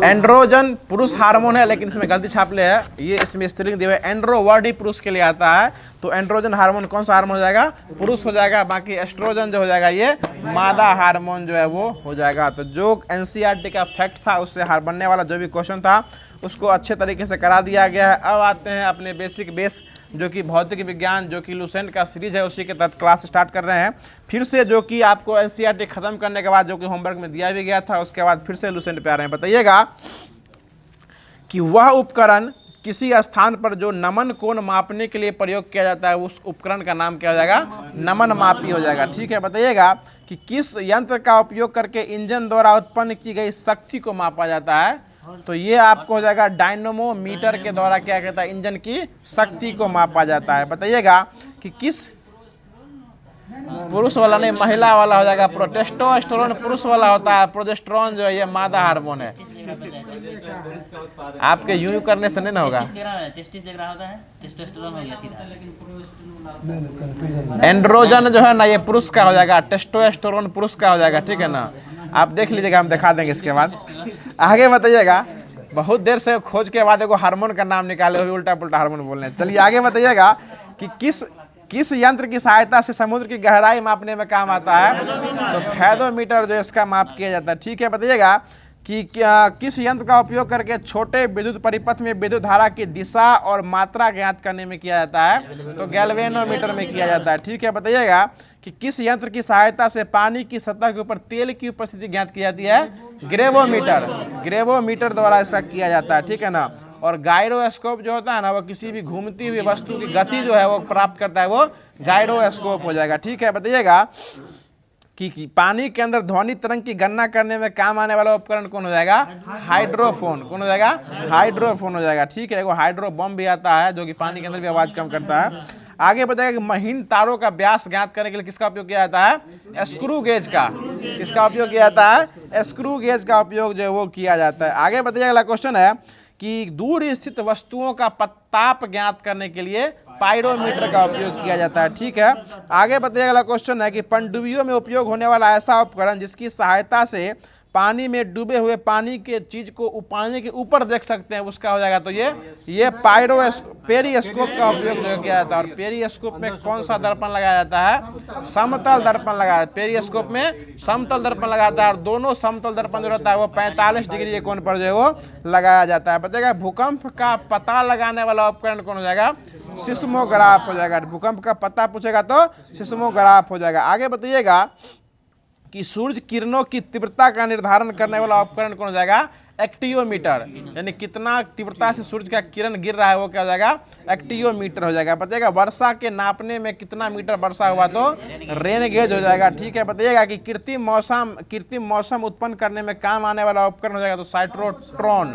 एंड्रोजन पुरुष हार्मोन है, लेकिन इसमें गलती छाप ले है, ये इसमें स्त्रीलिंग दिया है। एंड्रो वर्ड ही पुरुष के लिए आता है, तो एंड्रोजन हार्मोन कौन सा हार्मोन हो जाएगा? पुरुष हो जाएगा। बाकी एस्ट्रोजन जो हो जाएगा ये मादा हार्मोन जो है वो हो जाएगा। तो जो एनसीईआरटी का फैक्ट था उससे बनने वाला जो भी क्वेश्चन था उसको अच्छे तरीके से करा दिया गया है। अब आते हैं अपने बेसिक बेस जो कि भौतिक विज्ञान, जो कि लुसेंट का सीरीज है, उसी के तहत क्लास स्टार्ट कर रहे हैं फिर से, जो कि आपको एनसीईआरटी खत्म करने के बाद जो कि होमवर्क में दिया भी गया था, उसके बाद फिर से लुसेंट पे आ रहे हैं। बताइएगा कि वह उपकरण किसी स्थान पर जो नमन कोण मापने के लिए प्रयोग किया जाता है, उस उपकरण का नाम क्या हो जाएगा? नमन मापी हो जाएगा। ठीक है, बताइएगा कि किस यंत्र का उपयोग करके इंजन द्वारा उत्पन्न की गई शक्ति को मापा जाता है? तो ये आपको हो जाएगा डायनोमोमीटर के द्वारा क्या कहता है? इंजन की शक्ति को मापा जाता है। बताइएगा कि किस पुरुष वाला नहीं, महिला वाला हो जाएगा। टेस्टोस्टेरोन पुरुष वाला होता है, प्रोजेस्टेरोन जो है ये मादा हार्मोन है। आपके यूं करने से नहीं ना होगा। टेस्टिस जगह होता है, टेस्टोस्टेरोन हो गया सीधा। एंड्रोजन जो है ना ये पुरुष का हो जाएगा, टेस्टोस्टेरोन पुरुष का हो जाएगा, ठीक है ना। आप देख लीजिएगा, हम दिखा देंगे इसके बाद। आगे बताइएगा, बहुत देर से खोज के बाद एगो हार्मोन का नाम निकाले हुए उल्टा पुल्टा हार्मोन बोल रहे हैं। चलिए आगे बताइएगा कि किस यंत्र की सहायता से समुद्र की गहराई मापने में काम आता है। तो फैदोमीटर जो इसका माप किया जाता है, ठीक है। बताइएगा कि किस यंत्र का उपयोग करके छोटे विद्युत परिपथ में विद्युत धारा की दिशा और मात्रा ज्ञात करने में किया जाता है। तो गैल्वेनोमीटर में किया जाता है, ठीक है। बताइएगा कि किस यंत्र की सहायता से पानी की सतह के ऊपर तेल की उपस्थिति ज्ञात की जाती है। ग्रेवोमीटर द्वारा ऐसा किया जाता है, ठीक है ना। और गायरोस्कोप जो होता है ना, वो किसी भी घूमती हुई वस्तु की गति जो है वो प्राप्त करता है, वो गायरोस्कोप हो जाएगा, ठीक है। बताइएगा कि पानी के अंदर ध्वनि तरंग की गणना करने में काम आने वाला उपकरण कौन हो जाएगा। हाइड्रोफोन। कौन हो जाएगा। हाइड्रोफोन हो जाएगा, ठीक है। एगो हाइड्रो बम भी आता है जो कि पानी के अंदर भी आवाज कम करता है। आगे बताएगा कि महीन तारों का व्यास ज्ञात करने के लिए किसका उपयोग किया जाता है। स्क्रू गेज का। किसका उपयोग किया जाता है। स्क्रू गेज का उपयोग जो है वो किया जाता है। आगे बताइएगा, अगला क्वेश्चन है कि दूर स्थित वस्तुओं का ताप ज्ञात करने के लिए पाइरोमीटर का उपयोग किया जाता है, ठीक है। आगे बताइएगा, अगला क्वेश्चन है कि पनडुब्बियों में उपयोग होने वाला ऐसा उपकरण जिसकी सहायता से पानी में डूबे हुए पानी के चीज को पानी के ऊपर देख सकते हैं, उसका हो जाएगा। तो ये पेरिस्कोप का उपयोग किया जाता है। और पेरिस्कोप में कौन सा दर्पण लगाया जाता है। समतल दर्पण लगाया। पेरिस्कोप में समतल दर्पण लगाता है और दोनों समतल दर्पण जो रहता है वो 45 डिग्री के कोण पर जो है वो लगाया जाता है। बताइएगा भूकंप का पता लगाने वाला उपकरण कौन हो जाएगा। सिस्मोग्राफ हो जाएगा। भूकंप का पता पूछेगा तो सिस्मोग्राफ हो जाएगा। आगे बताइएगा कि सूर्य किरणों की तीव्रता का निर्धारण करने वाला उपकरण कौन हो जाएगा। एक्टियोमीटर। यानी कितना तीव्रता से सूर्य का किरण गिर रहा है वो क्या हो जाएगा। एक्टियोमीटर हो जाएगा। बताइएगा वर्षा के नापने में कितना मीटर वर्षा हुआ तो रेन गेज हो जाएगा, ठीक है। बताइएगा कि कृत्रिम मौसम उत्पन्न करने में काम आने वाला उपकरण हो जाएगा तो साइक्लोट्रॉन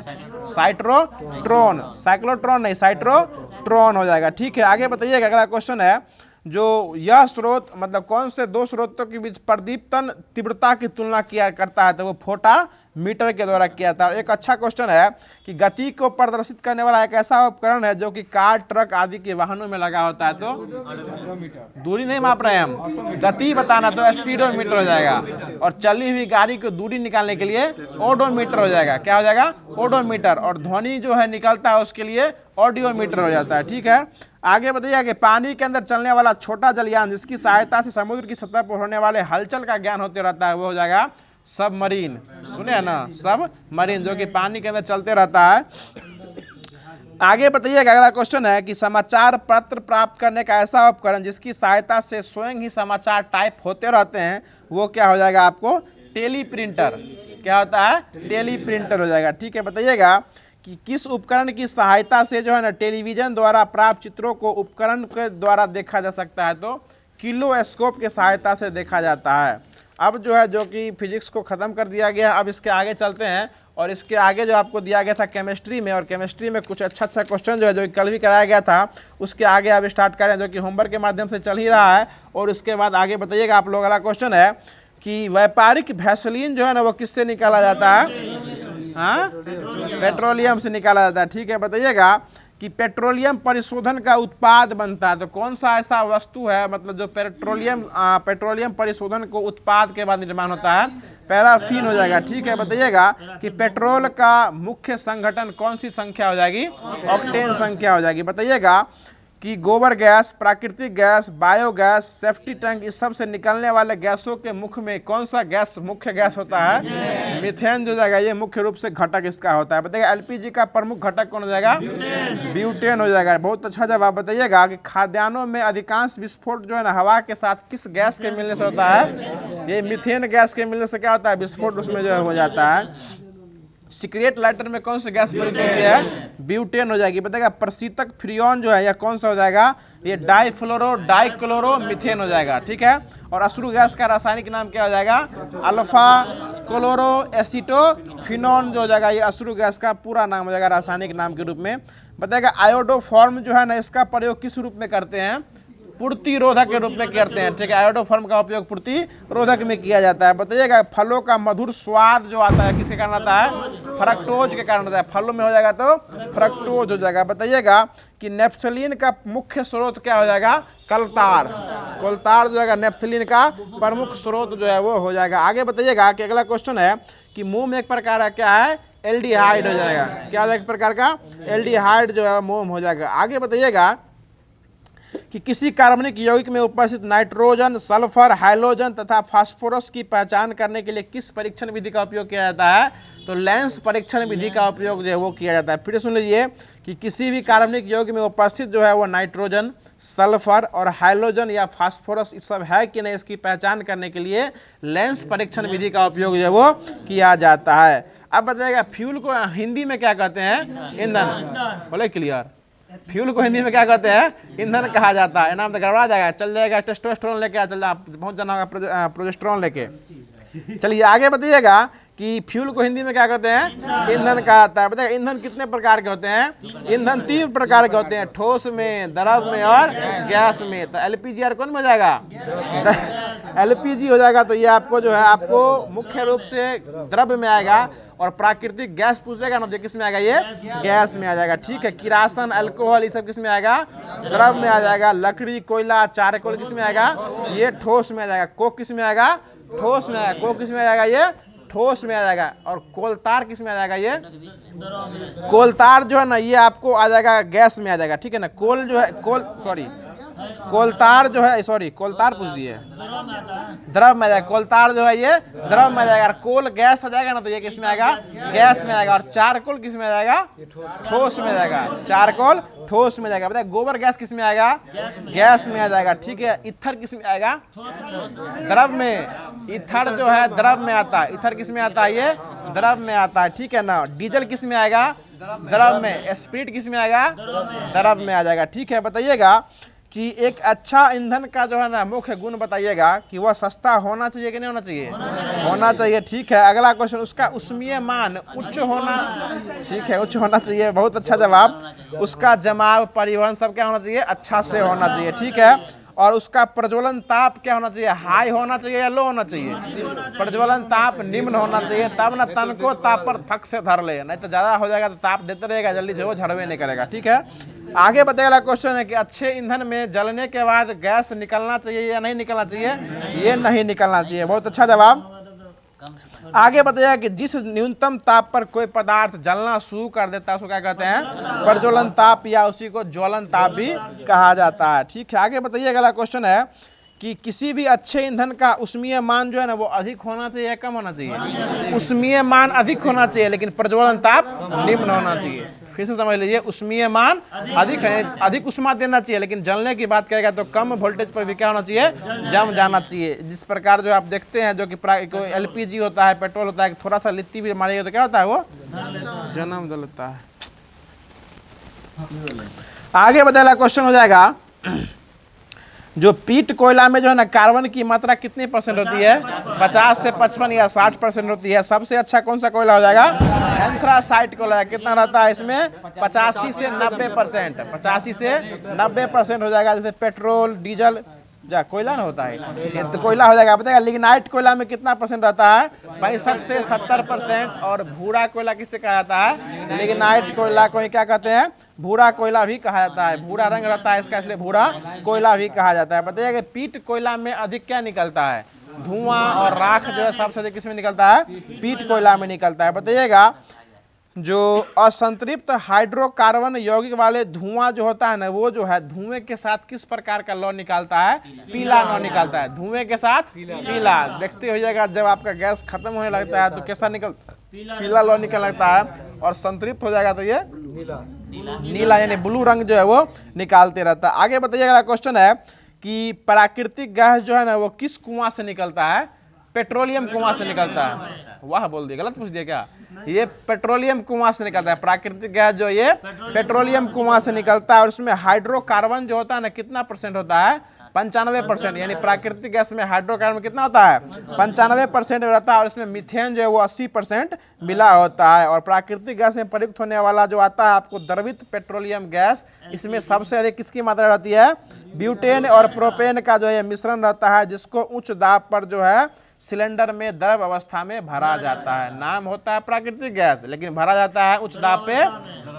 नहीं, साइक्लोट्रॉन हो जाएगा, ठीक है। आगे बताइएगा, अगला क्वेश्चन है जो यह स्रोत मतलब कौन से दो स्रोतों के बीच प्रदीप्तन तीव्रता की तुलना किया करता है। तो वो फोटामीटर के द्वारा किया था। एक अच्छा क्वेश्चन है कि गति को प्रदर्शित करने वाला एक ऐसा उपकरण है जो कि कार ट्रक आदि के वाहनों में लगा होता है। तो दूरी नहीं माप रहे हैं हम, गति बताना, तो स्पीडोमीटर हो जाएगा। और चली हुई गाड़ी को दूरी निकालने के लिए ओडोमीटर हो जाएगा। क्या हो जाएगा। ओडोमीटर। और ध्वनि जो है निकलता है उसके लिए ऑडियोमीटर हो जाता है, ठीक है। आगे बताइए कि पानी के अंदर चलने वाला छोटा जलयान जिसकी सहायता से समुद्र की सतह पर होने वाले हलचल का ज्ञान होते रहता है वो हो जाएगा सबमरीन। सुने है ना, सबमरीन, जो कि पानी के अंदर चलते रहता है। आगे बताइएगा, अगला क्वेश्चन है कि समाचार पत्र प्राप्त करने का ऐसा उपकरण जिसकी सहायता से स्वयं ही समाचार टाइप होते रहते हैं वो क्या हो जाएगा आपको। टेलीप्रिंटर। क्या होता है। टेलीप्रिंटर हो जाएगा, ठीक है। बताइएगा कि किस उपकरण की सहायता से जो है ना टेलीविजन द्वारा प्राप्त चित्रों को उपकरण के द्वारा देखा जा सकता है। तो किलोस्कोप की सहायता से देखा जाता है। अब जो है जो कि फिजिक्स को ख़त्म कर दिया गया। अब इसके आगे चलते हैं और इसके आगे जो आपको दिया गया था केमिस्ट्री में, और केमिस्ट्री में कुछ अच्छा क्वेश्चन जो है जो कल भी कराया गया था उसके आगे अब स्टार्ट करें जो कि होमवर्क के माध्यम से चल ही रहा है। और उसके बाद आगे बताइएगा आप लोग। अगला क्वेश्चन है कि व्यापारिक वैसलीन जो है ना वो किससे निकाला जाता है। हाँ, पेट्रोलियम से निकाला जाता है, ठीक है। बताइएगा कि पेट्रोलियम परिशोधन का उत्पाद बनता है। तो कौन सा ऐसा वस्तु है मतलब जो पेट्रोलियम परिशोधन को उत्पाद के बाद निर्माण होता है। पैराफिन हो जाएगा, ठीक है। बताइएगा कि पेट्रोल का मुख्य संगठन कौन सी संख्या हो जाएगी। ऑक्टेन संख्या हो जाएगी। बताइएगा कि गोबर गैस, प्राकृतिक गैस, बायोगैस, सेफ्टी टैंक, इस सब से निकलने वाले गैसों के मुख्य में कौन सा गैस मुख्य गैस होता है। मीथेन जो जाएगा ये मुख्य रूप से घटक इसका होता है। बताइएगा एलपीजी का प्रमुख घटक कौन हो जाएगा। ब्यूटेन हो जाएगा। बहुत अच्छा जवाब। बताइएगा कि खाद्यान्नों में अधिकांश विस्फोट जो है ना हवा के साथ किस गैस के मिलने से होता है। ये मीथेन गैस के मिलने से क्या होता है, विस्फोट उसमें जो हो जाता है। सिगरेट लाइटर में कौन सी गैस प्रयुक्त होती है। ब्यूटेन हो जाएगी। बताइएगा प्रशीतक फ्रियोन जो है यह कौन सा हो जाएगा। ये डाइक्लोरो मीथेन हो जाएगा, ठीक है। और अश्रु गैस का रासायनिक नाम क्या हो जाएगा। अल्फा क्लोरो एसीटोफिनोन जो हो जाएगा ये अश्रु गैस का पूरा नाम हो जाएगा रासायनिक नाम के रूप में। बताइएगा आयोडोफॉर्म जो है ना इसका प्रयोग किस रूप में करते हैं। पूर्तिरोधक के रूप में करते हैं, ठीक है। आयोडोफॉर्म का उपयोग पूर्तिरोधक में किया जाता है। बताइएगा फलों का मधुर स्वाद जो आता है किसके कारण आता है? फ्रक्टोज के कारण आता है। फलों में हो जाएगा तो फ्रक्टोज हो जाएगा। बताइएगा कि नेप्थलीन का मुख्य स्रोत क्या हो जाएगा? कलतार। कोलतार जो है नेप्थलीन का प्रमुख स्रोत जो है वो हो जाएगा। आगे बताइएगा कि अगला क्वेश्चन है कि मोम एक प्रकार का क्या है? एल्डिहाइड हो जाएगा। क्या हो जाएगा? एक प्रकार का एल्डिहाइड जो है मोम हो जाएगा। आगे बताइएगा कि किसी कार्बनिक यौगिक में उपस्थित नाइट्रोजन, सल्फर, हाइड्रोजन तथा फास्फोरस की पहचान करने के लिए किस परीक्षण विधि का उपयोग किया जाता है? तो लेंस परीक्षण विधि का उपयोग जो है वो किया जाता है। फिर सुन लीजिए कि किसी भी कार्बनिक यौगिक में उपस्थित जो है वो नाइट्रोजन, सल्फर और हाइड्रोजन या फास्फोरस इस सब है कि नहीं, इसकी पहचान करने के लिए लेंस परीक्षण विधि का उपयोग जो है वो किया जाता है। अब बताइएगा फ्यूल को हिंदी में क्या कहते हैं? ईंधन। बोले क्लियर? फ्यूल को हिंदी में क्या कहते हैं? ईंधन कहा जाता है। नाम तो गड़बड़ा जाएगा। चल जाएगा टेस्टोस्टेरोन लेके, चल आप पहुंच जाना होगा प्रोजेस्टेरोन लेके। चलिए आगे बताइएगा कि फ्यूल को हिंदी में क्या कहते हैं? ईंधन कहा जाता है। बताइए ईंधन कितने प्रकार के होते हैं? ईंधन 3 प्रकार के होते हैं, ठोस में, द्रव में और गैस में। तो एलपीजी और कौन में हो जाएगा? एलपीजी हो जाएगा। तो ये आपको जो है आपको मुख्य रूप से द्रव में आएगा और प्राकृतिक गैस पूछेगा ना तो किस में आएगा? ये गैस में आ जाएगा, ठीक है। किरासन, अल्कोहल ये सब किस में आएगा? द्रव में आ जाएगा। लकड़ी, कोयला, चारकोल किस में आएगा? ये ठोस में आ जाएगा। कोक किस में आएगा? ठोस में आएगा। कोक किस में आ जाएगा? ये ठोस में आ जाएगा। और कोलतार किस में आ जाएगा? ये कोलतार जो है ना ये आपको आ जाएगा गैस में आ जाएगा, ठीक है ना। कोल जो है कोलतार जो है कोलतार पूछ दिए, द्रव में आ जाएगा। कोलतार जो है ये द्रव में आ जाएगा। कोल गैस आ जाएगा ना तो ये किस में आएगा? गैस में आएगा। और चारकोल किस में आ जाएगा? ठोस में आ जाएगा। चारकोल ठोस में जाएगा। बताइए गोबर गैस किस में आएगा? गैस में आ जाएगा, ठीक है। ईथर किस में आएगा? द्रव में। ईथर जो है द्रव में आता है। ईथर किस में आता है? ये द्रव में आता है, ठीक है ना। डीजल किस में आएगा? द्रव में। स्प्रिट किस में आएगा? द्रव में आ जाएगा, ठीक है। बताइएगा कि एक अच्छा ईंधन का जो है ना मुख्य गुण बताइएगा कि वह सस्ता होना चाहिए कि नहीं होना चाहिए? होना चाहिए, ठीक है। अगला क्वेश्चन, उसका ऊष्मीय मान उच्च होना, ठीक है, उच्च होना चाहिए। बहुत अच्छा जवाब। उसका जमाव, परिवहन सब क्या होना चाहिए? अच्छा से होना चाहिए, ठीक है। और उसका प्रज्वलन ताप क्या होना चाहिए? हाई होना चाहिए या लो होना चाहिए? प्रज्वलन ताप निम्न होना चाहिए, तब ना तन को ताप पर फक से धर ले, नहीं तो ज्यादा हो जाएगा तो ताप देते रहेगा, जल्दी जो झड़वे नहीं करेगा, ठीक है। आगे बताएगा क्वेश्चन है कि अच्छे ईंधन में जलने के बाद गैस निकलना चाहिए या नहीं निकलना चाहिए? ये नहीं निकलना चाहिए। बहुत अच्छा जवाब। आगे बताइएगा कि जिस न्यूनतम ताप पर कोई पदार्थ जलना शुरू कर देता है उसको क्या कहते हैं? प्रज्वलन ताप, या उसी को ज्वलन ताप भी कहा जाता है, ठीक है। आगे बताइए अगला क्वेश्चन है कि किसी भी अच्छे ईंधन का ऊष्मीय मान जो है ना वो अधिक होना चाहिए या कम होना चाहिए? ऊष्मीय मान अधिक होना चाहिए लेकिन प्रज्वलन ताप निम्न होना चाहिए। फिर से समझ लीजिए, ऊष्मीय मान अधिक है, अधिक ऊष्मा देना चाहिए, लेकिन जलने की बात करेगा तो कम वोल्टेज पर भी क्या होना चाहिए? जम जाना चाहिए। जिस प्रकार जो आप देखते हैं जो कि एलपीजी होता है, पेट्रोल होता है, थोड़ा सा लिट्टी भी मारेगा तो क्या होता है? वो जन्म जलता है। आगे बताया क्वेश्चन हो जाएगा, जो पीट कोयला में जो है ना कार्बन की मात्रा कितनी परसेंट होती है? 50 से 55 या 60% होती है। सबसे अच्छा कौन सा कोयला हो जाएगा? एंथ्रासाइट कोयला। कितना रहता है इसमें? 85 से 90%। 85 से 90% हो जाएगा। जैसे पेट्रोल, डीजल कोयला ना होता है, ये तो कोयला हो जाएगा। बताएगा लिग्नाइट कोयला में कितना परसेंट रहता है? 65 से 70%। और भूरा कोयला किससे कहा जाता है? लिग्नाइट कोयला को क्या कहते हैं? भूरा कोयला भी कहा जाता है। भूरा रंग रहता है इसका, इसलिए भूरा कोयला भी कहा जाता है। बताइए कि पीट कोयला में अधिक क्या निकलता है? धुआं और राख जो है सबसे अधिक किसमें निकलता है? पीट कोयला में निकलता है। बताइएगा जो असंतृप्त हाइड्रोकार्बन यौगिक वाले धुआं जो होता है ना वो जो है धुएं के साथ किस प्रकार का लौ निकालता है? पीला लौ निकालता है। धुएं के साथ पीला। देखते हो जाएगा जब आपका गैस खत्म होने लगता है तो कैसा निकलता? पीला लौ निकल लगता है। और संतृप्त हो जाएगा तो ये नीला यानी ब्लू रंग जो है वो निकालते रहता है। आगे बताइएगा क्वेश्चन है कि प्राकृतिक गैस जो है ना वो किस कुआं से निकलता है? पेट्रोलियम कुआं से निकलता है। वाह बोल दिया, गलत पूछ दिया क्या? ये पेट्रोलियम कुआं से निकलता है। प्राकृतिक गैस जो ये पेट्रोलियम कुआं से निकलता है। और उसमें हाइड्रोकार्बन जो होता है ना कितना परसेंट होता है? 95%, यानी प्राकृतिक गैस में हाइड्रोकार्बन कितना होता है 95% रहता है, और इसमें मीथेन जो है वो 80% मिला होता है। और प्राकृतिक गैस में प्रयुक्त होने वाला जो आता है आपको द्रवित पेट्रोलियम गैस, इसमें सबसे अधिक किसकी मात्रा रहती है, ब्यूटेन और प्रोपेन का जो है मिश्रण रहता है, जिसको उच्च दाब पर जो है सिलेंडर में द्रव अवस्था में भरा जाता है। नाम होता है प्राकृतिक गैस, लेकिन भरा जाता है उच्च दाब पे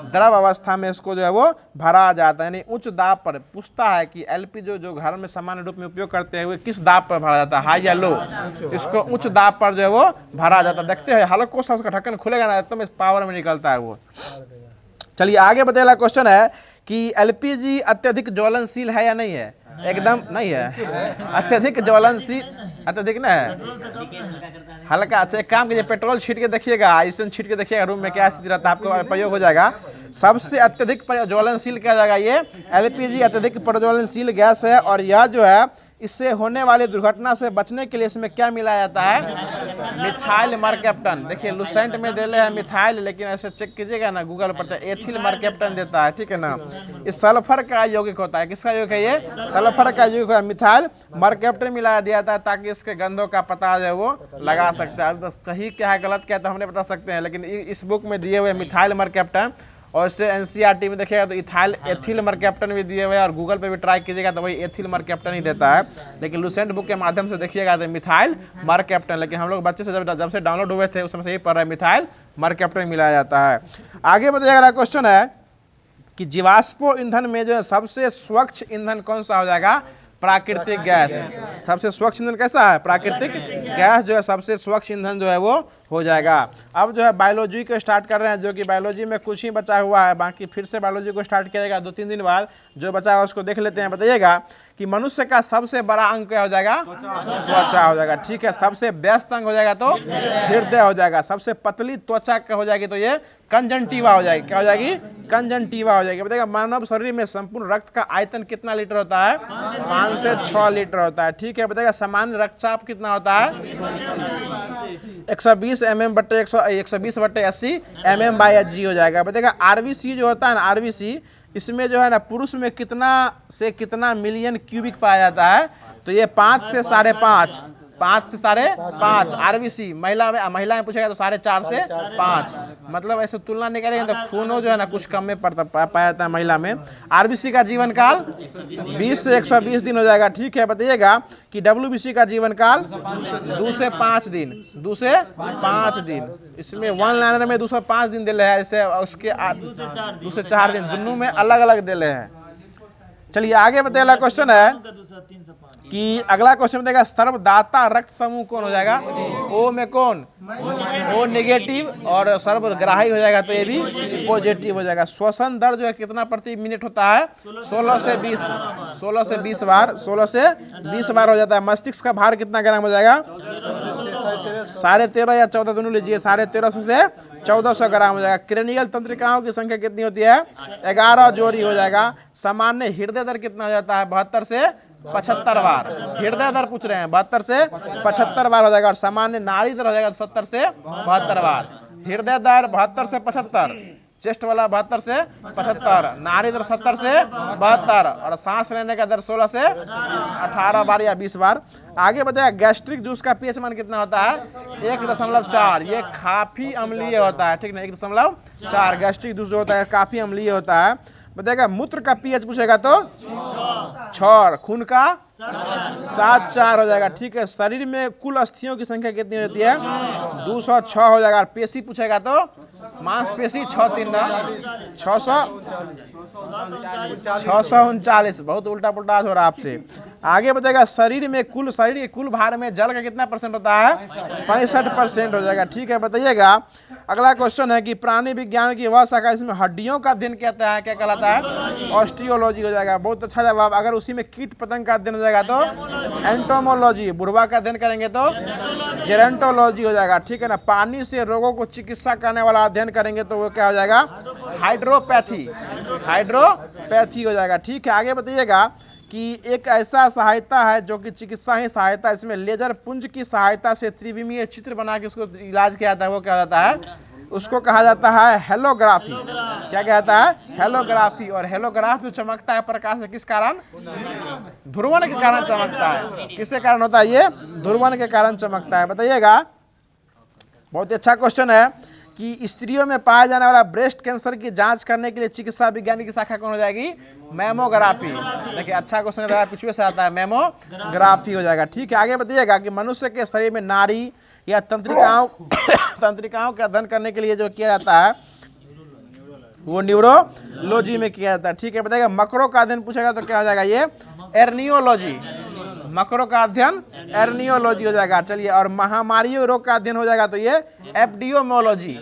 द्रव अवस्था में, इसको जो है वो भरा जाता है। यानी उच्च दाब पर पूछता है कि एलपीजी जो घर में सामान्य रूप में उपयोग करते हैं वो किस दाब पर भरा जाता है, हाई या लो, इसको उच्च दाब पर जो है वो भरा जाता है। देखते हैं हल्को सा उसका ढक्कन खुलेगा ना एकदम पावर में निकलता है वो। चलिए आगे बताइए, क्वेश्चन है कि एलपीजी अत्यधिक ज्वलनशील है या नहीं है, एकदम नहीं है, अत्यधिक ज्वलनशील, अत्यधिक ना है, हल्का। अच्छा एक काम कीजिए, पेट्रोल छीट के देखिएगा, आइसोन छीट के देखिएगा रूम में क्या स्थिति रहता है, आपको प्रयोग हो जाएगा। सबसे अत्यधिक ज्वलनशील क्या जाएगा, ये एलपीजी अत्यधिक प्रज्वलनशील गैस है। और यह जो है इससे होने वाली दुर्घटना से बचने के लिए इसमें क्या मिलाया जाता है, मिथाइल मरकैप्टन। देखिए लुसेंट में देले है मिथाइल, लेकिन ऐसे चेक कीजिएगा ना गूगल पर, एथिल मरकैप्टन देता है, ठीक है ना। इस सल्फर का यौगिक होता है, किसका यौगिक है ये, सल्फर का यौगिक है, मिथाइल मरकैप्टन मिलाया दिया था ताकि इसके गंधों का पता जो है वो लगा सकता है। बस सही क्या है गलत क्या है तो हमने बता सकते हैं, लेकिन इस बुक में दिए हुए मिथाइल मरकैप्टन, और इससे एनसीईआरटी में देखिएगा तो इथाइल एथिल मरकैप्टन भी दिए हुए हैं, और गूगल पे भी ट्राई कीजिएगा तो वही एथिल मरकैप्टन ही देता है। लेकिन लुसेंट बुक के माध्यम से देखिएगा तो मिथाइल मरकैप्टन, लेकिन हम लोग बच्चे से जब से डाउनलोड हुए थे उस समय से ही पढ़ रहे हैं, मिथाइल मरकैप्टन मिलाया जाता है। आगे बताइएगा, अगला क्वेश्चन है कि जीवाश्म ईंधन में जो है सबसे स्वच्छ ईंधन कौन सा हो जाएगा, प्राकृतिक गैस। सबसे स्वच्छ ईंधन कैसा है, प्राकृतिक गैस जो है सबसे स्वच्छ ईंधन जो है वो हो जाएगा। अब जो है बायोलॉजी को स्टार्ट कर रहे हैं, जो कि बायोलॉजी में कुछ ही बचा हुआ है, बाकी फिर से बायोलॉजी को स्टार्ट किया जाएगा 2-3 दिन बाद। जो बचा है उसको देख लेते हैं। बताइएगा कि मनुष्य का सबसे बड़ा अंग क्या हो जाएगा, त्वचा हो जाएगा, ठीक है। सबसे व्यस्त अंग हो जाएगा तो हृदय हो जाएगा। सबसे पतली त्वचा हो जाएगी तो ये कंजंक्टिवा हो जाएगी, क्या हो जाएगी, कंजंक्टिवा हो जाएगी। बताइएगा मानव शरीर में संपूर्ण रक्त का आयतन कितना लीटर होता है, 5 से 6 लीटर होता है, ठीक है। बताइएगा सामान्य रक्तचाप कितना होता है, 120 mm/120/80 mm/Hg हो जाएगा। बताइएगा आरबीसी जो होता है ना, आरबीसी इसमें जो है ना पुरुष में कितना से कितना मिलियन क्यूबिक पाया जाता है, तो ये 5 से 5.5 आरबीसी। महिला में पूछेगा तो 4.5 से 5, मतलब ऐसे तुलना नहीं करेंगे तो खूनो जो है ना कुछ कम में पाया जाता है महिला में। आरबीसी का जीवन काल 20 से 120 दिन हो जाएगा, ठीक है। बताइएगा कि डब्ल्यूबीसी का जीवन काल 2 से 5 दिन, 2 से 5 दिन। इसमें वन लाइनर में 2 से 5 दिन दिले है, इसे उसके 2 से 4 दिन, दोनों में अलग अलग दिले हैं। चलिए आगे बताइए, क्वेश्चन है कि अगला क्वेश्चन बताएगा सर्वदाता रक्त समूह कौन हो जाएगा, ओ में कौन, ओ नेगेटिव, और सर्वग्राही हो जाएगा तो ये भी पॉजिटिव हो जाएगा। श्वसन दर जो है कितना प्रति मिनट होता है, 16 से 20 बार हो जाता है। मस्तिष्क का भार कितना ग्राम हो जाएगा, 13.5 या 14 दोनों लीजिए, 1350 से 1400 ग्राम हो जाएगा। क्रेनियल तंत्रिकाओं की संख्या कितनी होती है, 11 जोड़ी हो जाएगा। सामान्य हृदय दर कितना हो जाता है, 72 से 75 बार। हृदय दर पूछ रहे हैं, 72 से 75 बार हो जाएगा। और सामान्य नाड़ी दर हो जाएगा 70 से 72 बार। हृदय दर 72 से 75, चेस्ट वाला 72 से 75, नाड़ी दर 70 से 72, और सांस लेने का दर 16 से 18 बार या 20 बार। आगे बताया गैस्ट्रिक जूस का पीएच मान कितना होता है, 1.4। ये काफी अम्लीय होता है, ठीक ना, 1.4। गैस्ट्रिक जूस जो होता है काफी अम्लीय होता है। बताएगा मूत्र का पीएच पूछेगा तो 6, खून का 7.4 हो जाएगा, ठीक है। शरीर में कुल अस्थियों की संख्या कितनी होती है, 206 हो जाएगा। पेशी पूछेगा तो मांसपेशी 639, बहुत उल्टा पुल्टा हो रहा है आपसे। आगे बताएगा शरीर के कुल भार में जल का कितना % होता है, 65% हो जाएगा, ठीक है। बताइएगा अगला क्वेश्चन है कि प्राणी विज्ञान की वह शाखा इसमें हड्डियों का अध्ययन कहता है, क्या कहलाता है, ऑस्टियोलॉजी हो जाएगा। बहुत अच्छा जवाब। अगर उसी में कीट पतंग का अध्ययन हो जाएगा तो एंटोमोलॉजी। बुढ़वा का अध्ययन करेंगे तो जेरेंटोलॉजी हो जाएगा, ठीक है ना। पानी से रोगों को चिकित्सा करने वाला अध्ययन करेंगे तो वो क्या हो जाएगा, हाइड्रोपैथी हो जाएगा, ठीक है। आगे बताइएगा कि एक ऐसा सहायता है जो कि चिकित्सा ही सहायता, इसमें लेजर पुंज की सहायता से त्रिविमीय चित्र बना के उसको इलाज किया जाता है, वो क्या होता है, उसको कहा जाता है हेलोग्राफी। क्या कहता है? हेलोग्राफी। और हेलोग्राफ जो चमकता है प्रकाश से किस कारण? ध्रुवन के कारण चमकता है। किसके कारण होता है ये? ध्रुवन के कारण चमकता है। बताइएगा, बहुत ही अच्छा क्वेश्चन है कि स्त्रियों में पाया जाने वाला ब्रेस्ट कैंसर की जांच करने के लिए चिकित्सा विज्ञान की शाखा कौन हो जाएगी? मैमोग्राफी। देखिए अच्छा क्वेश्चन है, पिछले से आता है, मैमोग्राफी हो जाएगा। ठीक है, आगे बताइएगा कि मनुष्य के शरीर में नाड़ी या तंत्रिकाओं तंत्रिकाओं का अध्ययन करने के लिए जो किया जाता है वो न्यूरोलॉजी में किया जाता है। ठीक है, बताइएगा मकरों का अध्ययन पूछेगा तो क्या हो जाएगा? ये एर्नियोलॉजी। मकरों का अध्ययन एर्नियोलॉजी हो जाएगा। चलिए, और महामारियों रोग का अध्ययन हो जाएगा तो ये एपिडेमियोलॉजी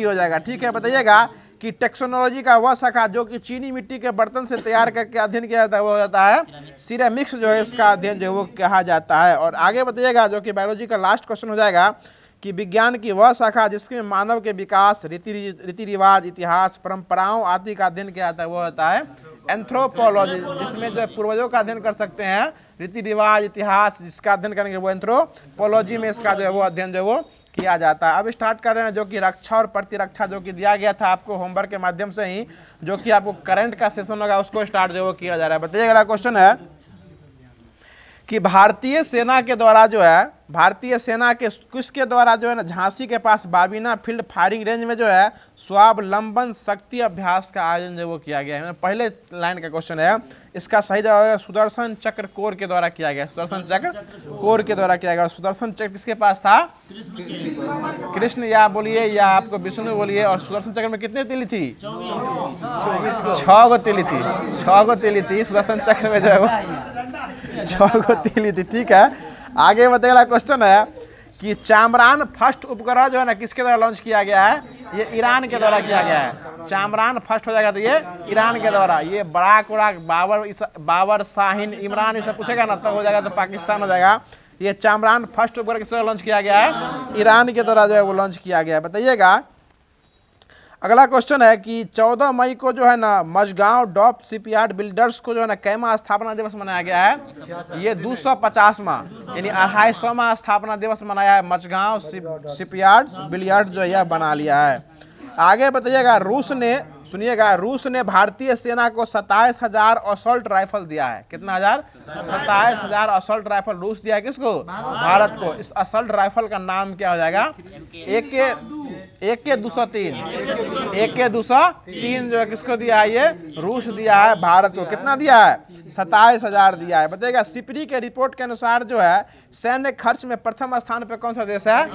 हो जाएगा। ठीक है, बताइएगा कि टेक्सोनोलॉजी का वह शाखा जो कि चीनी मिट्टी के बर्तन से तैयार करके अध्ययन किया जाता है वो हो जाता है सिरेमिक्स, जो है इसका अध्ययन जो है वो कहा जाता है। और आगे बताइएगा जो कि बायोलॉजी का लास्ट क्वेश्चन हो जाएगा कि विज्ञान की वह शाखा जिसमें मानव के विकास, रीति रिवाज, इतिहास, परंपराओं आदि का अध्ययन किया जाता है वो होता है एंथ्रोपोलॉजी, जिसमें जो पूर्वजों का अध्ययन कर सकते हैं, रीति रिवाज, इतिहास जिसका अध्ययन करेंगे वो एंथ्रोपोलॉजी में इसका जो है वो अध्ययन जो है वो किया जाता है। अब स्टार्ट कर रहे हैं जो कि रक्षा और प्रतिरक्षा जो कि दिया गया था आपको होमवर्क के माध्यम से ही, जो कि आपको करंट का सेशन होगा उसको स्टार्ट जो है वो किया जा रहा है। बताइए अगला क्वेश्चन है कि भारतीय सेना के द्वारा जो है, भारतीय सेना के किसके द्वारा जो है ना झांसी के पास बाबीना फील्ड फायरिंग रेंज में जो है स्वावलंबन शक्ति अभ्यास का आयोजन जो वो किया गया है। पहले लाइन का क्वेश्चन है, इसका सही जवाब है सुदर्शन चक्र कोर के द्वारा किया गया। सुदर्शन चक्र कोर के द्वारा किया गया। सुदर्शन चक्र किसके पास था? कृष्ण या बोलिए या आपको विष्णु बोलिए। और सुदर्शन चक्र में कितने तिली थी? 6 गो तिली थी। 6 गो तिली थी सुदर्शन चक्र में जो है वो 6 गो तिली थी। ठीक है, आगे बताइए क्वेश्चन है कि चामरान फर्स्ट उपग्रह जो है ना किसके द्वारा लॉन्च किया गया है? ये ईरान के द्वारा किया गया है। चामरान फर्स्ट हो जाएगा तो ये ईरान के द्वारा। ये बराक उराक बाबर शाहीन इमरान इसे पूछेगा ना तब हो जाएगा तो पाकिस्तान हो जाएगा। ये चामरान फर्स्ट उपग्रह किस द्वारा लॉन्च किया गया है? ईरान के द्वारा जो है वो लॉन्च किया गया है। बताइएगा अगला क्वेश्चन है कि 14 मई को जो है ना मझगांव डॉक शिपयार्ड बिल्डर्स को जो है ना कैमा स्थापना दिवस मनाया गया है? ये 250वां यानी 250वां स्थापना दिवस मनाया है। मझगांव शिपयार्ड बिल्डर्स जो है बना लिया है। आगे बताइएगा रूस ने, सुनिएगा, रूस ने भारतीय सेना को 27,000 असॉल्ट राइफल दिया है। कितना हजार? 27,000 असॉल्ट राइफल रूस दिया है किसको? भारत को। इस असॉल्ट राइफल का नाम क्या हो जाएगा? AK-203 AK-203 जो है किसको दिया है? ये रूस दिया है भारत को। कितना दिया है? 27,000 दिया है। बताइएगा सिपरी के रिपोर्ट के अनुसार जो है सैन्य खर्च में प्रथम स्थान पे कौन सा देश है?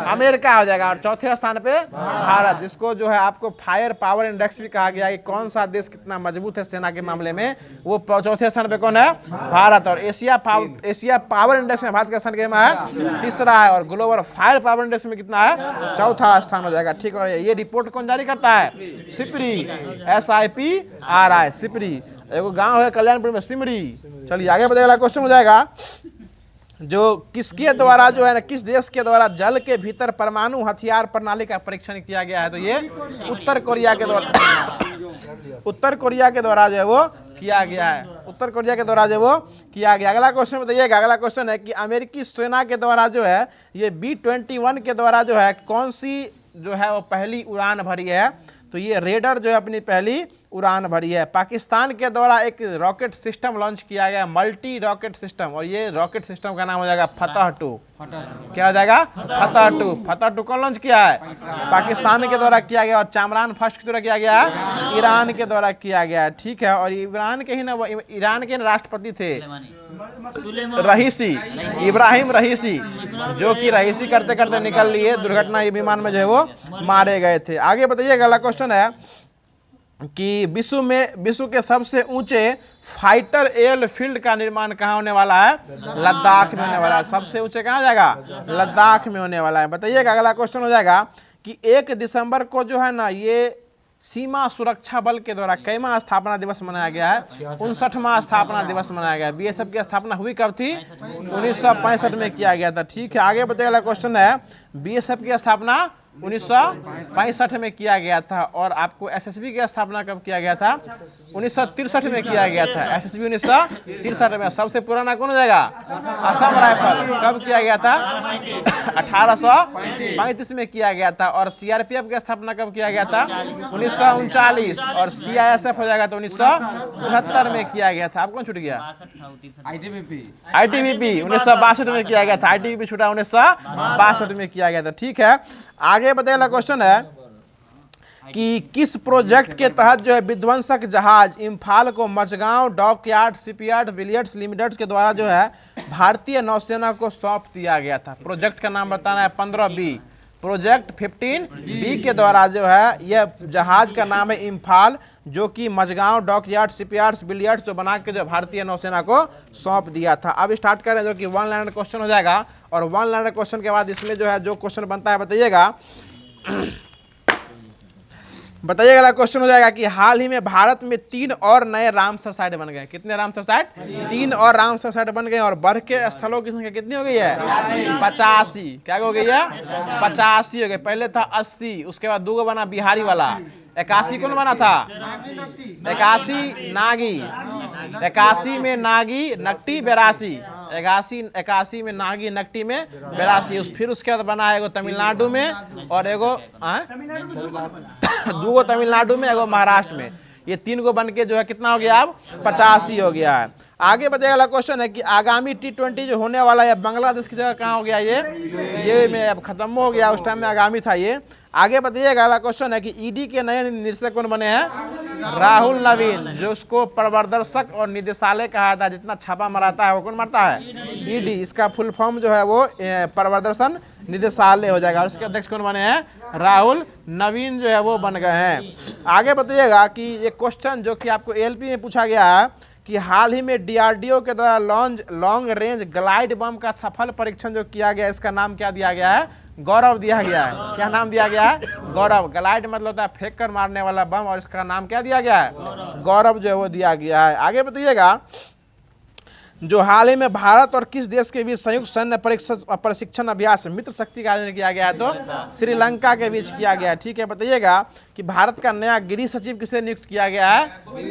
अमेरिका हो जाएगा। और चौथे स्थान पे भारत, जिसको जो है आपको फायर पावर इंडेक्स भी कहा गया है कि कौन सा देश कितना मजबूत है सेना के मामले में, वो चौथे स्थान पे कौन है? भारत। और एशिया पावर इंडेक्स में भारत का स्थान कितना है? तीसरा है। और ग्लोबल फायर पावर इंडेक्स में कितना है? चौथा स्थान हो जाएगा। ठीक है, ये रिपोर्ट कौन जारी करता है? सिपरी, SIPRI सिपरी। एगो गांव है कल्याणपुर में, सिमरी। चलिए आगे बताइएगा क्वेश्चन हो जाएगा जो किसके द्वारा जो है ना किस देश के द्वारा जल के भीतर परमाणु हथियार प्रणाली का परीक्षण किया गया है? तो ये उत्तर कोरिया के द्वारा उत्तर कोरिया के द्वारा जो है वो किया गया है। उत्तर कोरिया के द्वारा जो वो किया गया। अगला क्वेश्चन बताइएगा। अगला क्वेश्चन है कि अमेरिकी सेना के द्वारा जो है ये B-21 के द्वारा जो है कौन सी जो है वो पहली उड़ान भरी है? तो ये रेडर जो है अपनी पहली उड़ान भरी है। पाकिस्तान के द्वारा एक रॉकेट सिस्टम लॉन्च किया गया, मल्टी रॉकेट सिस्टम, और ये रॉकेट सिस्टम का नाम हो जाएगा फतह 2। क्या हो जाएगा? फतह 2। फतह 2 कौन लॉन्च किया है? पाकिस्तान के द्वारा किया गया। और चामरान फर्स्ट के द्वारा किया गया है? ईरान के द्वारा किया गया है। ठीक है, और ईरान के ही ना ईरान के राष्ट्रपति थे रहीसी, इब्राहिम रहीसी, जो कि रहीसी करते करते निकल लिए दुर्घटना विमान में जो है वो मारे गए थे। आगे बताइए अगला क्वेश्चन है कि विश्व के सबसे ऊंचे फाइटर एयरफील्ड का निर्माण कहाँ होने वाला है? लद्दाख में होने वाला है। सबसे ऊंचे कहाँ जाएगा? लद्दाख में होने वाला है। बताइएगा अगला क्वेश्चन हो जाएगा कि 1 दिसंबर को जो है ना ये सीमा सुरक्षा बल के द्वारा कैमा स्थापना दिवस मनाया गया है? 59वां स्थापना दिवस मनाया गया है। BSF की स्थापना हुई कब थी? 1965 में किया गया था। ठीक है, आगे बताइए अगला क्वेश्चन है BSF की स्थापना 1965 में किया गया था। और आपको एसएसबी की स्थापना कब किया गया था? 1963 में किया गया था। एसएसबी 1963 में। सबसे पुराना कौन हो जाएगा? असम राइफल। कब किया गया था? 1835 में किया गया था। और सीआरपीएफ की स्थापना कब किया गया था? 1939। और सीआईएसएफ हो जाएगा तो 1969 में किया गया था। आप कौन छूट गया? आईटीबीपी 1962 में किया गया था। आईटीबीपी छूटा 1962 में किया गया था। ठीक है, आगे बताइए। अगला क्वेश्चन है कि किस प्रोजेक्ट के तहत जो है विध्वंसक जहाज इम्फाल को मचगांव डॉकयार्ड शिपयार्ड बिलियर्ड्स लिमिटेड के द्वारा जो है भारतीय नौसेना को सौंप दिया गया था? प्रोजेक्ट का नाम बताना है। 15B प्रोजेक्ट 15B के द्वारा जो है यह जहाज का नाम है इम्फाल, जो कि मचगांव डॉकयार्ड शिपयार्ड्स बिलियर्ड्स जो बना के जो भारतीय नौसेना को सौंप दिया था। अब स्टार्ट करें, जो कि वन लाइनर क्वेश्चन हो जाएगा। और वन लाइनर क्वेश्चन के बाद इसमें जो है जो क्वेश्चन बनता है बताइएगा। बताइएगा। अगला क्वेश्चन हो जाएगा कि हाल ही में भारत में 3 और नए रामसर साइट बन गए। कितने रामसर साइट? 3 और रामसर साइट बन गए। और बढ़ के स्थलों की संख्या कितनी हो गई है? 85। क्या हो गई है? 85 हो गए। पहले था 80, उसके बाद 2 बना बिहारी वाला। 81 कौन बना था? 81 नागी। 81 में नागी नकटी 82। 81 में नागी नकटी में 82। फिर उसके बाद बना है एगो तमिलनाडु में और एगो 2 तमिलनाडु में एगो महाराष्ट्र में। ये 3 गो बन के जो है कितना हो गया? अब 85 हो गया है। आगे बताइए। अगला क्वेश्चन है कि आगामी T20 जो होने वाला है बांग्लादेश की जगह कहाँ हो गया? ये में अब खत्म हो गया। उस टाइम में आगामी था ये। आगे बताइएगा। अगला क्वेश्चन है कि ईडी के नए निदेशक कौन बने हैं? राहुल नवीन, जो उसको प्रवर्धक और निदेशालय कहा था। जितना छापा मराता है वो कौन मारता है? ईडी। इसका फुल फॉर्म जो है वो प्रवर्धन निदेशालय हो जाएगा। और उसके अध्यक्ष कौन बने हैं? राहुल नवीन जो है वो बन गए हैं। आगे बताइएगा कि एक क्वेश्चन जो कि आपको एलपी में पूछा गया है कि हाल ही में डीआरडीओ के द्वारा लॉन्ग रेंज ग्लाइड बम का सफल परीक्षण जो किया गया, इसका नाम क्या दिया गया है? गौरव दिया गया है। क्या नाम दिया गया है? गौरव। ग्लाइड मतलब होता है फेंक कर मारने वाला बम, और इसका नाम क्या दिया गया है? गौरव जो है वो दिया गया है। आगे बताइएगा। जो हाल ही में भारत और किस देश के बीच संयुक्त सैन्य प्रशिक्षण अभ्यास मित्र शक्ति का आयोजन किया गया है? तो श्रीलंका के बीच किया गया है। ठीक है, बताइएगा कि भारत का नया गृह सचिव किसे नियुक्त किया गया है?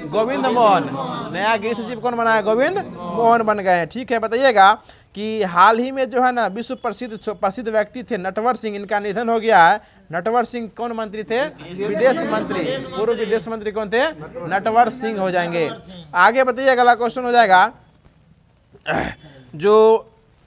गोविंद मोहन। नया गृह सचिव कौन बना है? गोविंद मोहन बन गए हैं। ठीक है, बताइएगा कि हाल ही में जो है ना विश्व प्रसिद्ध व्यक्ति थे नटवर सिंह, इनका निधन हो गया है। नटवर सिंह कौन मंत्री थे? विदेश मंत्री। पूर्व विदेश मंत्री कौन थे? नटवर सिंह हो जाएंगे। आगे बताइए। अगला क्वेश्चन हो जाएगा। जो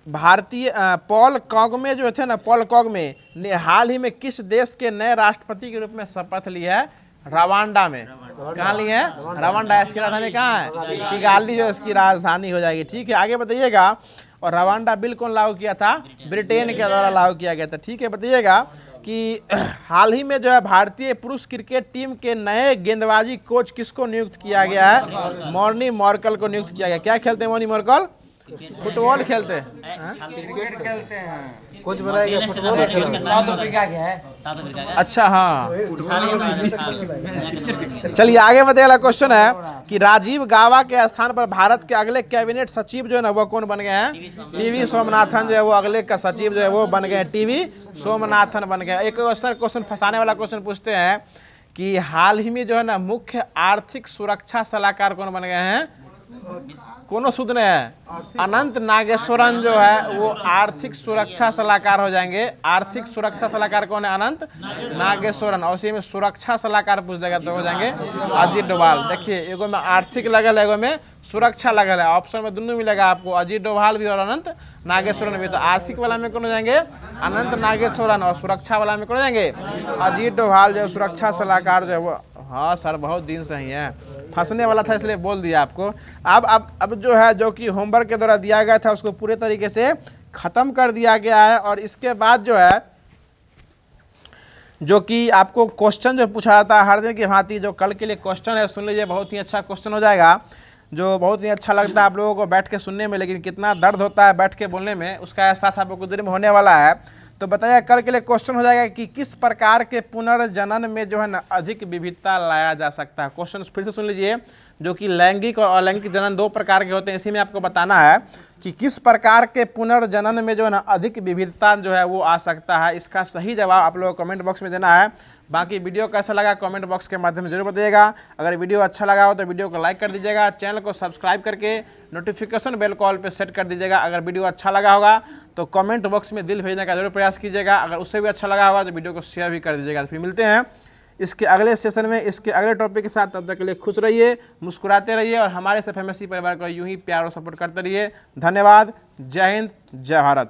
भारतीय पॉल कॉगमे जो थे ना, पॉल कॉगमे ने हाल ही में किस देश के नए राष्ट्रपति के रूप में शपथ ली है? रवांडा में। कहाँ ली है? रवांडा। इसकी राजधानी कहाँ है? किगाली जो इसकी राजधानी हो जाएगी। ठीक है, आगे बताइएगा। और रवांडा बिल कौन लागू किया था? ब्रिटेन के द्वारा लागू किया गया था। ठीक है, बताइएगा कि हाल ही में जो है भारतीय पुरुष क्रिकेट टीम के नए गेंदबाजी कोच किसको नियुक्त किया गया है? मॉर्नी मॉर्कल को नियुक्त किया गया। क्या खेलते हैं मॉर्नी मॉर्कल? फुटबॉल खेलते हैं। क्रिकेट खेलते हैं। कुछ बताइएगा। फुटबॉल खेलते हैं। साउथ अफ्रीका के है। अच्छा, हाँ। चलिए आगे बताइए। क्वेश्चन है कि राजीव गाबा के स्थान पर भारत के अगले कैबिनेट सचिव जो है ना वो कौन बन गए हैं? टीवी सोमनाथन जो है वो अगले का सचिव जो है वो बन गए हैं। टीवी सोमनाथन बन गए। एक क्वेश्चन फंसाने वाला क्वेश्चन पूछते हैं कि हाल ही में जो है ना मुख्य आर्थिक सुरक्षा सलाहकार कौन बन गए हैं? कोनो सूद ने है? अनंत नागेश्वरन जो है वो आर्थिक सुरक्षा सलाहकार हो जाएंगे। आर्थिक सुरक्षा सलाहकार कौन है? अनंत नागेश्वरन। और उसी में सुरक्षा सलाहकार पूछ देगा तो हो जाएंगे अजीत डोभाल। देखिए, एगो में आर्थिक लगल है, एगो में सुरक्षा लगल है। ऑप्शन में दोनों मिलेगा आपको, अजीत डोभाल भी और अनंत नागेश्वरन भी। तो आर्थिक वाला में कौन हो जाएंगे? अनंत नागेश्वरन। और सुरक्षा वाला में कौन हो जाएंगे? अजीत डोभाल जो सुरक्षा सलाहकार जो है वो। हाँ सर, बहुत दिन से ही है, फंसने वाला था इसलिए बोल दिया आपको। अब जो है जो कि होमवर्क के द्वारा दिया गया था उसको पूरे तरीके से खत्म कर दिया गया है। और इसके बाद जो है जो कि आपको क्वेश्चन जो पूछा जाता है हर दिन की भांति, जो कल के लिए क्वेश्चन है सुन लीजिए, बहुत ही अच्छा क्वेश्चन हो जाएगा, जो बहुत ही अच्छा लगता है आप लोगों को बैठ के सुनने में, लेकिन कितना दर्द होता है बैठ के बोलने में, उसका एहसास आपको कुछ देर में होने वाला है। तो बताइए, कल के लिए क्वेश्चन हो जाएगा कि किस प्रकार के पुनर्जनन में जो है ना अधिक विविधता लाया जा सकता है। क्वेश्चन फिर से सुन लीजिए। जो कि लैंगिक और अलैंगिक जनन दो प्रकार के होते हैं। इसी में आपको बताना है कि किस प्रकार के पुनर्जनन में जो है ना अधिक विविधता जो है वो आ सकता है। इसका सही जवाब आप लोगों को कमेंट बॉक्स में देना है। बाकी वीडियो कैसा लगा कमेंट बॉक्स के माध्यम से जरूर बताइएगा। अगर वीडियो अच्छा लगा हो तो वीडियो को लाइक कर दीजिएगा, चैनल को सब्सक्राइब करके नोटिफिकेशन बेल कॉल पे सेट कर दीजिएगा। अगर वीडियो अच्छा लगा होगा तो कमेंट बॉक्स में दिल भेजने का जरूर प्रयास कीजिएगा। अगर उससे भी अच्छा लगा होगा तो वीडियो को शेयर भी कर दीजिएगा। फिर मिलते हैं इसके अगले सेशन में इसके अगले टॉपिक के साथ। तब तक के लिए खुश रहिए, मुस्कुराते रहिए और हमारे FMSC परिवार को यूं ही प्यार और सपोर्ट करते रहिए। धन्यवाद। जय हिंद, जय भारत।